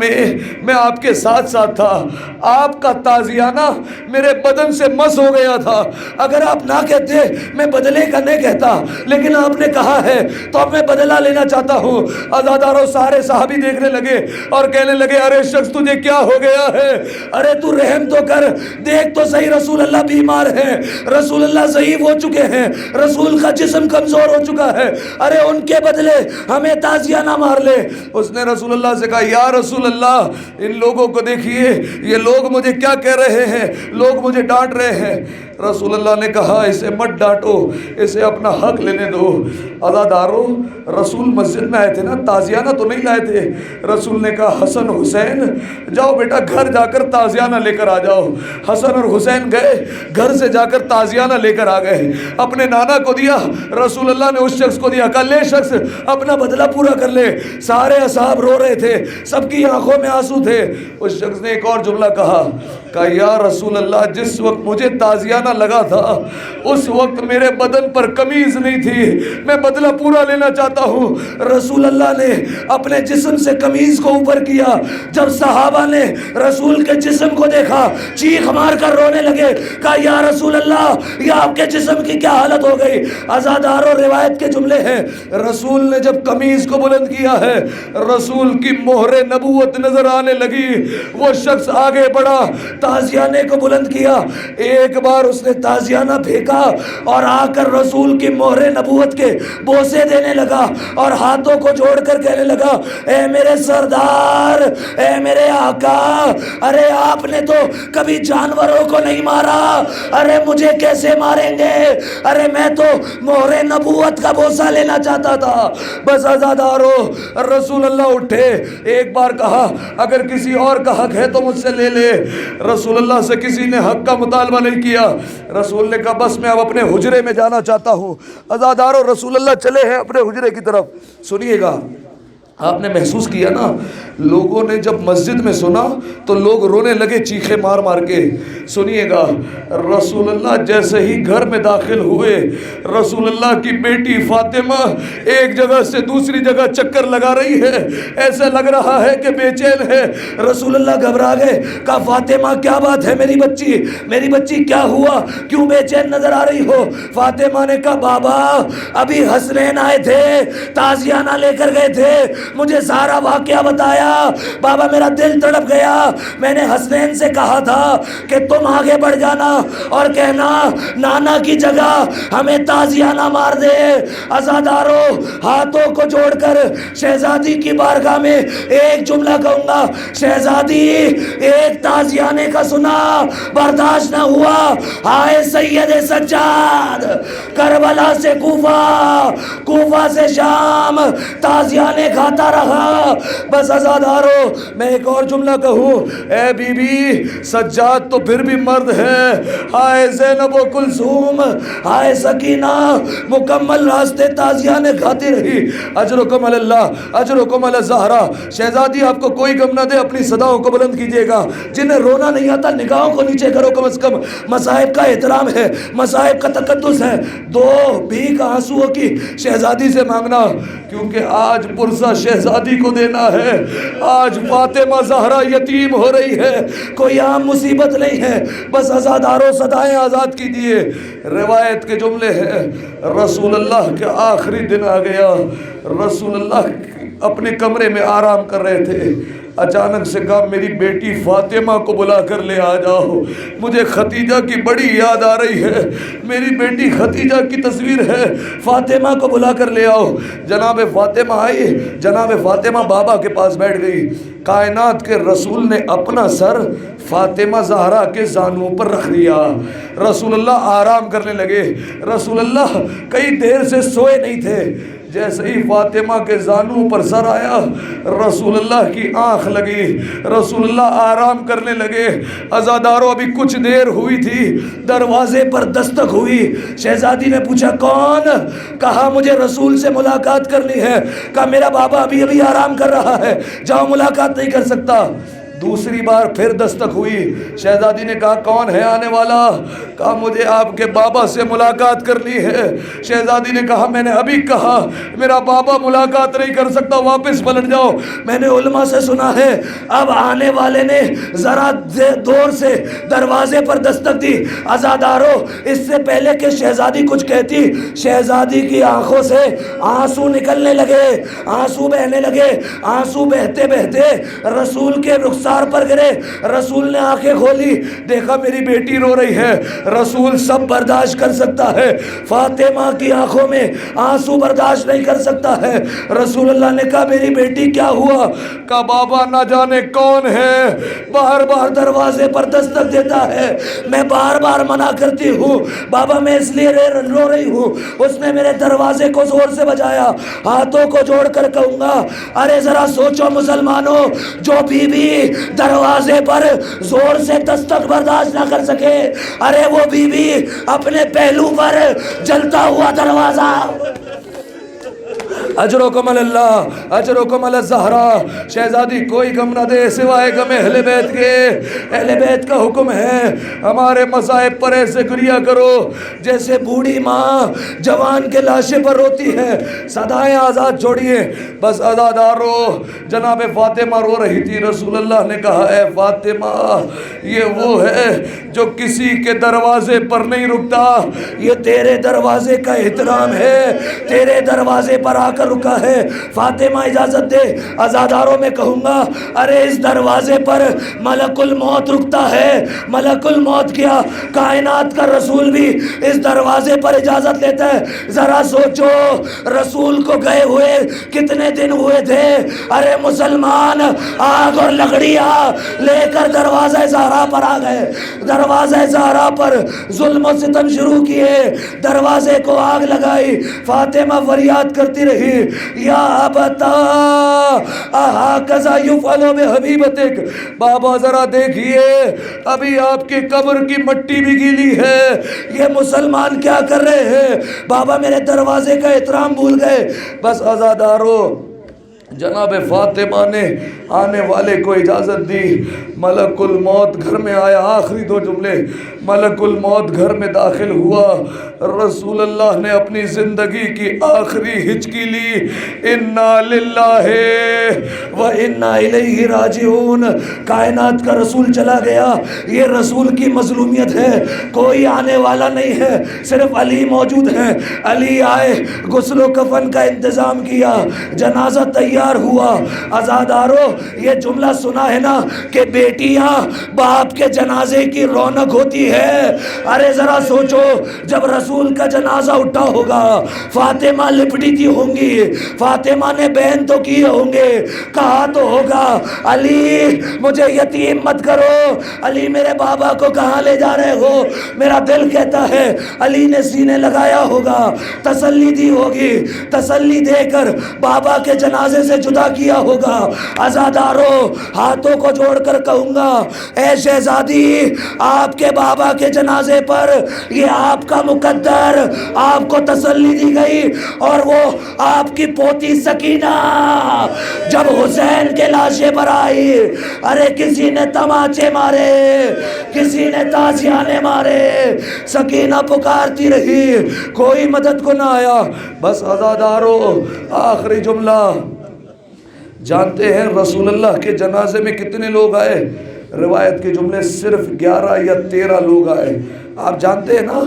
میں آپ کے ساتھ ساتھ تھا، آپ کا تازیانہ میرے بدن سے مس ہو گیا تھا، اگر آپ نہ کہتے میں بدلے کا نہیں کہتا، لیکن آپ نے کہا ہے تو اب میں بدلہ لینا چاہتا ہوں۔ عزادارو سارے صحابی دیکھنے لگے اور کہنے لگے ارے شخص تجھے کیا ہو گیا ہے، ارے تو رحم تو کر، دیکھ تو صحیح رسول اللہ بیمار ہیں، رسول اللہ ضعیف ہو چکے ہیں، رسول کا جسم کمزور ہو چکا ہے، ارے ان کے بدلے ہمیں تازیانہ مار لے۔ اس نے رسول اللہ سے کہا یا رسول اللہ ان لوگوں کو دیکھیے، یہ لوگ مجھے کیا کہہ رہے ہیں، لوگ مجھے ڈانٹ رہے ہیں۔ رسول اللہ نے کہا اسے مت ڈانٹو، اسے اپنا حق لینے دو۔ عزادارو رسول مسجد میں آئے تھے نا، تازیانہ تو نہیں لائے تھے۔ رسول نے کہا حسن حسین جاؤ بیٹا گھر جا کر تازیانہ لے کر آ جاؤ۔ حسن اور حسین گئے، گھر سے جا کر تازیانہ لے کر آ گئے، اپنے نانا کو دیا، رسول اللہ نے اس شخص کو دیا، کہا لے شخص اپنا بدلہ پورا کر لے۔ سارے اصحاب رو رہے تھے، سب کی آنکھوں میں آنسو تھے۔ اس شخص نے ایک اور جملہ کہا یا رسول اللہ جس وقت مجھے تازیانہ لگا تھا اس وقت میرے بدن پر قمیض نہیں تھی، میں بدلہ پورا لینا چاہتا ہوں۔ رسول اللہ نے اپنے جسم سے قمیض کو اوپر کیا، جب صحابہ نے رسول کے جسم کو دیکھا چیخ مار کر رونے لگے، کہا یا رسول اللہ یہ آپ کے جسم کی کیا حالت ہو گئی۔ عزادارو روایت کے جملے ہیں رسول نے جب قمیض کو بلند کیا ہے، رسول کی مہر نبوت نظر آنے لگی، وہ شخص آگے بڑھا، تازیانے کو بلند کیا۔ ایک بار اس نے تازیانہ پھینکا اور آ کر رسول کی مہر نبوت کے بوسے دینے لگا اور ہاتھوں کو جوڑ کر کہنے لگا اے میرے سردار، اے میرے آقا، ارے آپ نے تو کبھی جانوروں کو نہیں مارا، ارے مجھے کیسے ماریں گے؟ ارے میں تو مہر نبوت کا بوسہ لینا چاہتا تھا۔ بس عزادارو، رسول اللہ اٹھے، ایک بار کہا اگر کسی اور کا حق ہے تو مجھ سے لے لے۔ رسول اللہ سے کسی نے حق کا مطالبہ نہیں کیا۔ رسول نے کہا بس میں اب اپنے حجرے میں جانا چاہتا ہوں۔ عزادارو، رسول اللہ چلے ہیں اپنے حجرے کی طرف۔ سنیے گا، آپ نے محسوس کیا نا، لوگوں نے جب مسجد میں سنا تو لوگ رونے لگے چیخے مار مار کے۔ سنیے گا، رسول اللہ جیسے ہی گھر میں داخل ہوئے، رسول اللہ کی بیٹی فاطمہ ایک جگہ سے دوسری جگہ چکر لگا رہی ہے، ایسا لگ رہا ہے کہ بے چین ہے۔ رسول اللہ گھبرا گئے، کہا فاطمہ کیا بات ہے میری بچی کیا ہوا، کیوں بے چین نظر آ رہی ہو؟ فاطمہ نے کہا بابا ابھی حسنین آئے تھے، تازیانہ لے کر گئے تھے، مجھے سارا واقعہ بتایا، بابا میرا دل تڑپ گیا۔ میں نے حسنین سے کہا تھا کہ تم آگے بڑھ جانا اور کہنا نانا کی جگہ ہمیں تازیانہ مار دے۔ عزادارو، ہاتھوں کو جوڑ کر شہزادی کی بارگاہ میں ایک جملہ کہوں گا، شہزادی ایک تازیانے کا سنا برداشت نہ ہوا، ہائے سید سجاد، کربلا سے کوفہ سے شام، تازیانے کھاتا رہا۔ بس عزادارو، میں ایک اور جملہ کہوں، اے بی بی سجاد تو پھر بھی مرد ہے، ہائے زینب و کلثوم، ہائے سکینہ، مکمل راستے تازیانے کھاتی رہی۔ اجرکم علی اللہ، اجرکم علی الزہرا۔ شہزادی آپ کو کوئی غم نہ دے، اپنی صداؤں کو بلند کیجیے گا، جنہیں رونا نہیں آتا نگاہوں کو نیچے کرو کم از کم، مصائب کا احترام ہے، مصائب کا تقدس ہے۔ دو بھیک آنسوؤں کی شہزادی سے مانگنا، کیونکہ آج پرسہ شہزادی کو دینا ہے۔ آج فاطمہ زہرا یتیم ہو رہی ہے، کوئی عام مصیبت نہیں ہے۔ بس عزاداروں صدائیں آزاد کیجیے۔ روایت کے جملے ہیں، رسول اللہ کے آخری دن آ گیا، رسول اللہ اپنے کمرے میں آرام کر رہے تھے، اچانک سے کہا میری بیٹی فاطمہ کو بلا کر لے آ جاؤ، مجھے ختیجہ کی بڑی یاد آ رہی ہے، میری بیٹی ختیجہ کی تصویر ہے، فاطمہ کو بلا کر لے آؤ۔ جناب فاطمہ آئی، جناب فاطمہ بابا کے پاس بیٹھ گئی۔ کائنات کے رسول نے اپنا سر فاطمہ زہرا کے زانوں پر رکھ دیا، رسول اللہ آرام کرنے لگے۔ رسول اللہ کئی دیر سے سوئے نہیں تھے، جیسے ہی فاطمہ کے زانوں پر سر آیا، رسول اللہ کی آنکھ لگی، رسول اللہ آرام کرنے لگے۔ عزاداروں، ابھی کچھ دیر ہوئی تھی، دروازے پر دستک ہوئی، شہزادی نے پوچھا کون؟ کہا مجھے رسول سے ملاقات کرنی ہے۔ کہا میرا بابا ابھی آرام کر رہا ہے، جاؤ ملاقات نہیں کر سکتا۔ دوسری بار پھر دستک ہوئی، شہزادی نے کہا کون ہے آنے والا؟ کہا مجھے آپ کے بابا سے ملاقات کرنی ہے۔ شہزادی نے کہا میں نے ابھی کہا میرا بابا ملاقات نہیں کر سکتا، واپس پلٹ جاؤ۔ میں نے علماء سے سنا ہے اب آنے والے نے ذرا دور سے دروازے پر دستک دی۔ عزادارو، اس سے پہلے کہ شہزادی کچھ کہتی، شہزادی کی آنکھوں سے آنسو نکلنے لگے، آنسو بہنے لگے، آنسو بہتے بہتے رسول کے رخسار پر گرے۔ رسول نے آنکھیں کھولی، دیکھا میری بیٹی رو رہی ہے، رسول سب برداشت کر سکتا ہے، فاطمہ کی آنکھوں میں آنسو برداشت نہیں کر سکتا ہے۔ رسول اللہ نے کہا میری بیٹی کیا ہوا؟ کہا بابا نہ جانے کون ہے، بار بار دروازے پر دستک دیتا ہے، میں بار بار منع کرتی ہوں، بابا میں اس لیے رو رہی ہوں، اس نے میرے دروازے کو زور سے بجایا۔ ہاتھوں کو جوڑ کر کہوں گا، ارے ذرا سوچو مسلمانوں، جو بیوی دروازے پر زور سے دستک برداشت نہ کر سکے، ارے وہ بیوی اپنے پہلو پر جلتا ہوا دروازہ۔ اجرکم علی اللہ، اجرکم علی الزہرا۔ شہزادی کوئی غم نہ دے سوائے غم اہل بیت کے، اہل بیت کا حکم ہے ہمارے مصائب پر ایسے گریہ کرو جیسے بوڑھی ماں جوان کے لاشے پر روتی ہے۔ صدائیں آزاد چھوڑیے۔ بس عزادارو، جناب فاطمہ رو رہی تھی، رسول اللہ نے کہا اے فاطمہ یہ وہ ہے جو کسی کے دروازے پر نہیں رکتا، یہ تیرے دروازے کا احترام ہے، تیرے دروازے پر آ کر رکا ہے۔ فاطمہ اجازت دے، عزاداروں میں کہوں گا ارے اس دروازے پر ملک الموت رکتا ہے۔ ملک الموت کیا، کائنات کا رسول بھی اس دروازے پر اجازت لیتا ہے۔ ذرا سوچو رسول کو گئے ہوئے کتنے دن ہوئے تھے، ارے مسلمان آگ اور لکڑیاں لے کر دروازہ زہرا پر آ گئے، دروازہ زہرا پر ظلم و ستم شروع کیے، دروازے کو آگ لگائی۔ فاطمہ فریاد کرتی رہی یا ابتا اہاکذا یفعل بحبیبتک، بابا ذرا دیکھیے ابھی آپ کی قبر کی مٹی بھی گیلی ہے، یہ مسلمان کیا کر رہے ہیں؟ بابا میرے دروازے کا احترام بھول گئے۔ بس عزادارو، جناب فاطمہ نے آنے والے کو اجازت دی، ملک الموت گھر میں آیا۔ آخری دو جملے، ملک الموت گھر میں داخل ہوا، رسول اللہ نے اپنی زندگی کی آخری ہچکی لی، انا للہ و انا الیہ راجعون۔ کائنات کا رسول چلا گیا، یہ رسول کی مظلومیت ہے، کوئی آنے والا نہیں ہے، صرف علی موجود ہیں۔ علی آئے، غسل و کفن کا انتظام کیا، جنازہ تیار ہوا۔ عزادارو یہ جملہ سنا ہے نا کہ بیٹیاں باپ کے جنازے کی رونق ہوتی ہے، ارے ذرا سوچو جب رسول کا جنازہ اٹھا ہوگا، فاطمہ لپٹی تھی ہوں گی، فاطمہ نے بہن تو کیے ہوں گے، کہا تو ہوگا علی مجھے یتیم مت کرو، علی میرے بابا کو کہاں لے جا رہے ہو، میرا دل کہتا ہے علی نے سینے لگایا ہوگا، تسلی دی ہوگی، تسلی دے کر بابا کے جنازے سے جدا کیا ہوگا۔ عزادارو ہاتھوں کو جوڑ کر کہوں گا اے شہزادی، آپ کے بابا کے جنازے پر یہ آپ کا مقدر، آپ کو تسلی دی گئی، اور وہ آپ کی پوتی سکینہ جب حسین کے لاشے پر آئی، ارے کسی نے تماچے مارے، کسی نے تازیانے مارے، سکینہ پکارتی رہی، کوئی مدد کو نہ آیا۔ بس عزادارو آخری جملہ، جانتے ہیں رسول اللہ کے جنازے میں کتنے لوگ آئے؟ روایت کے جملے صرف 11 یا 13 لوگ آئے۔ آپ جانتے ہیں نا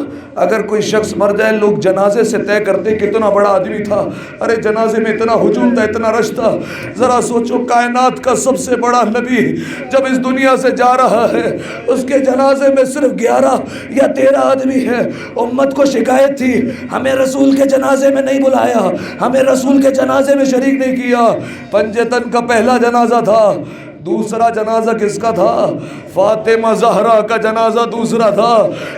اگر کوئی شخص مر جائے لوگ جنازے سے طے کرتے کتنا بڑا آدمی تھا، ارے جنازے میں اتنا ہجوم تھا، اتنا رش تھا۔ ذرا سوچو کائنات کا سب سے بڑا نبی جب اس دنیا سے جا رہا ہے، اس کے جنازے میں صرف 11 یا 13 آدمی ہیں۔ امت کو شکایت تھی ہمیں رسول کے جنازے میں نہیں بلایا، ہمیں رسول کے جنازے میں شریک نہیں کیا۔ پنجتن کا پہلا جنازہ تھا، دوسرا جنازہ کس کا تھا؟ فاطمہ زہرا کا جنازہ دوسرا تھا۔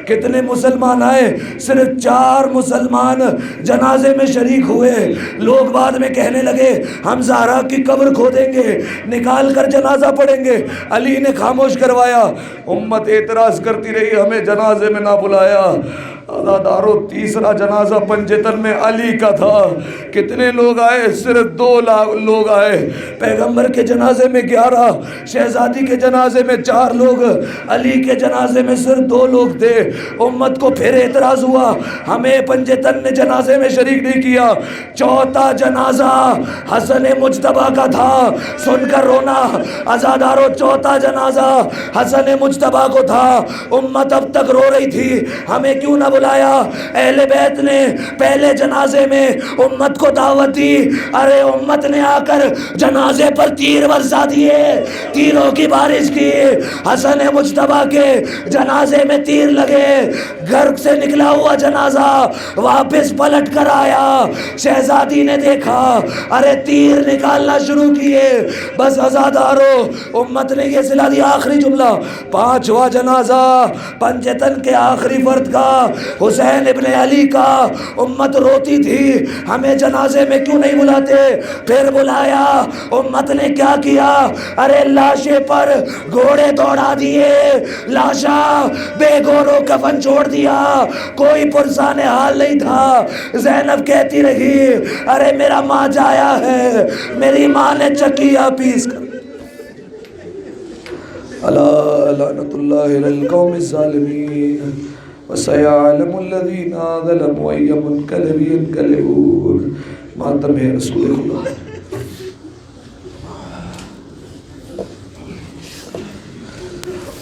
کتنے مسلمان آئے؟ صرف 4 مسلمان جنازے میں شریک ہوئے۔ لوگ بعد میں کہنے لگے ہم زہرا کی قبر کھودیں گے، نکال کر جنازہ پڑھیں گے، علی نے خاموش کروایا۔ امت اعتراض کرتی رہی ہمیں جنازے میں نہ بلایا۔ عزادارو تیسرا جنازہ پنجتن میں علی کا تھا، کتنے لوگ آئے؟ صرف 2 لوگ آئے۔ پیغمبر کے جنازے میں 11، شہزادی کے جنازے میں 4 لوگ، علی کے جنازے میں صرف 2 لوگ تھے۔ امت کو پھر اعتراض ہوا ہمیں پنجتن نے جنازے میں شریک نہیں کیا۔ چوتھا جنازہ حسن مجتبیٰ کا تھا، سن کر رونا عزادارو، چوتھا جنازہ حسن مجتبیٰ کو تھا۔ امت اب تک رو رہی تھی ہمیں کیوں نہ بلایا؟ اہل بیت نے پہلے جنازے میں امت کو دعوت دی، ارے امت نے آ کر جنازے پر تیر برسا دیے، تیروں کی بارش کی۔ حسن مجتبیٰ کے جنازے میں تیر لگے، گھر سے نکلا ہوا جنازہ واپس پلٹ کر آیا۔ شہزادی نے دیکھا، ارے تیر نکالنا شروع کیے۔ بس عزادارو امت نے یہ صلہ دی۔ آخری جملہ، 5واں جنازہ پنجتن کے آخری فرد کا، حسین ابن علی کا۔ امت روتی تھی ہمیں جنازے میں کیوں نہیں بلاتے؟ پھر بلایا، امت نے کیا کیا؟ ارے لاشے پر گھوڑے دوڑا دیے، لاشا بے گور و کفن چھوڑ دیا، کوئی پرسان حال نہیں تھا۔ زینب کہتی رہی ارے میرا ماں جایا ہے، میری ماں نے چکیا پیس کر۔ الا لعنت اللہ علی القوم الظالمین وسيعلم الذين ظلموا أي منقلب ينقلبون۔ ماتم ہے رسول اللہ۔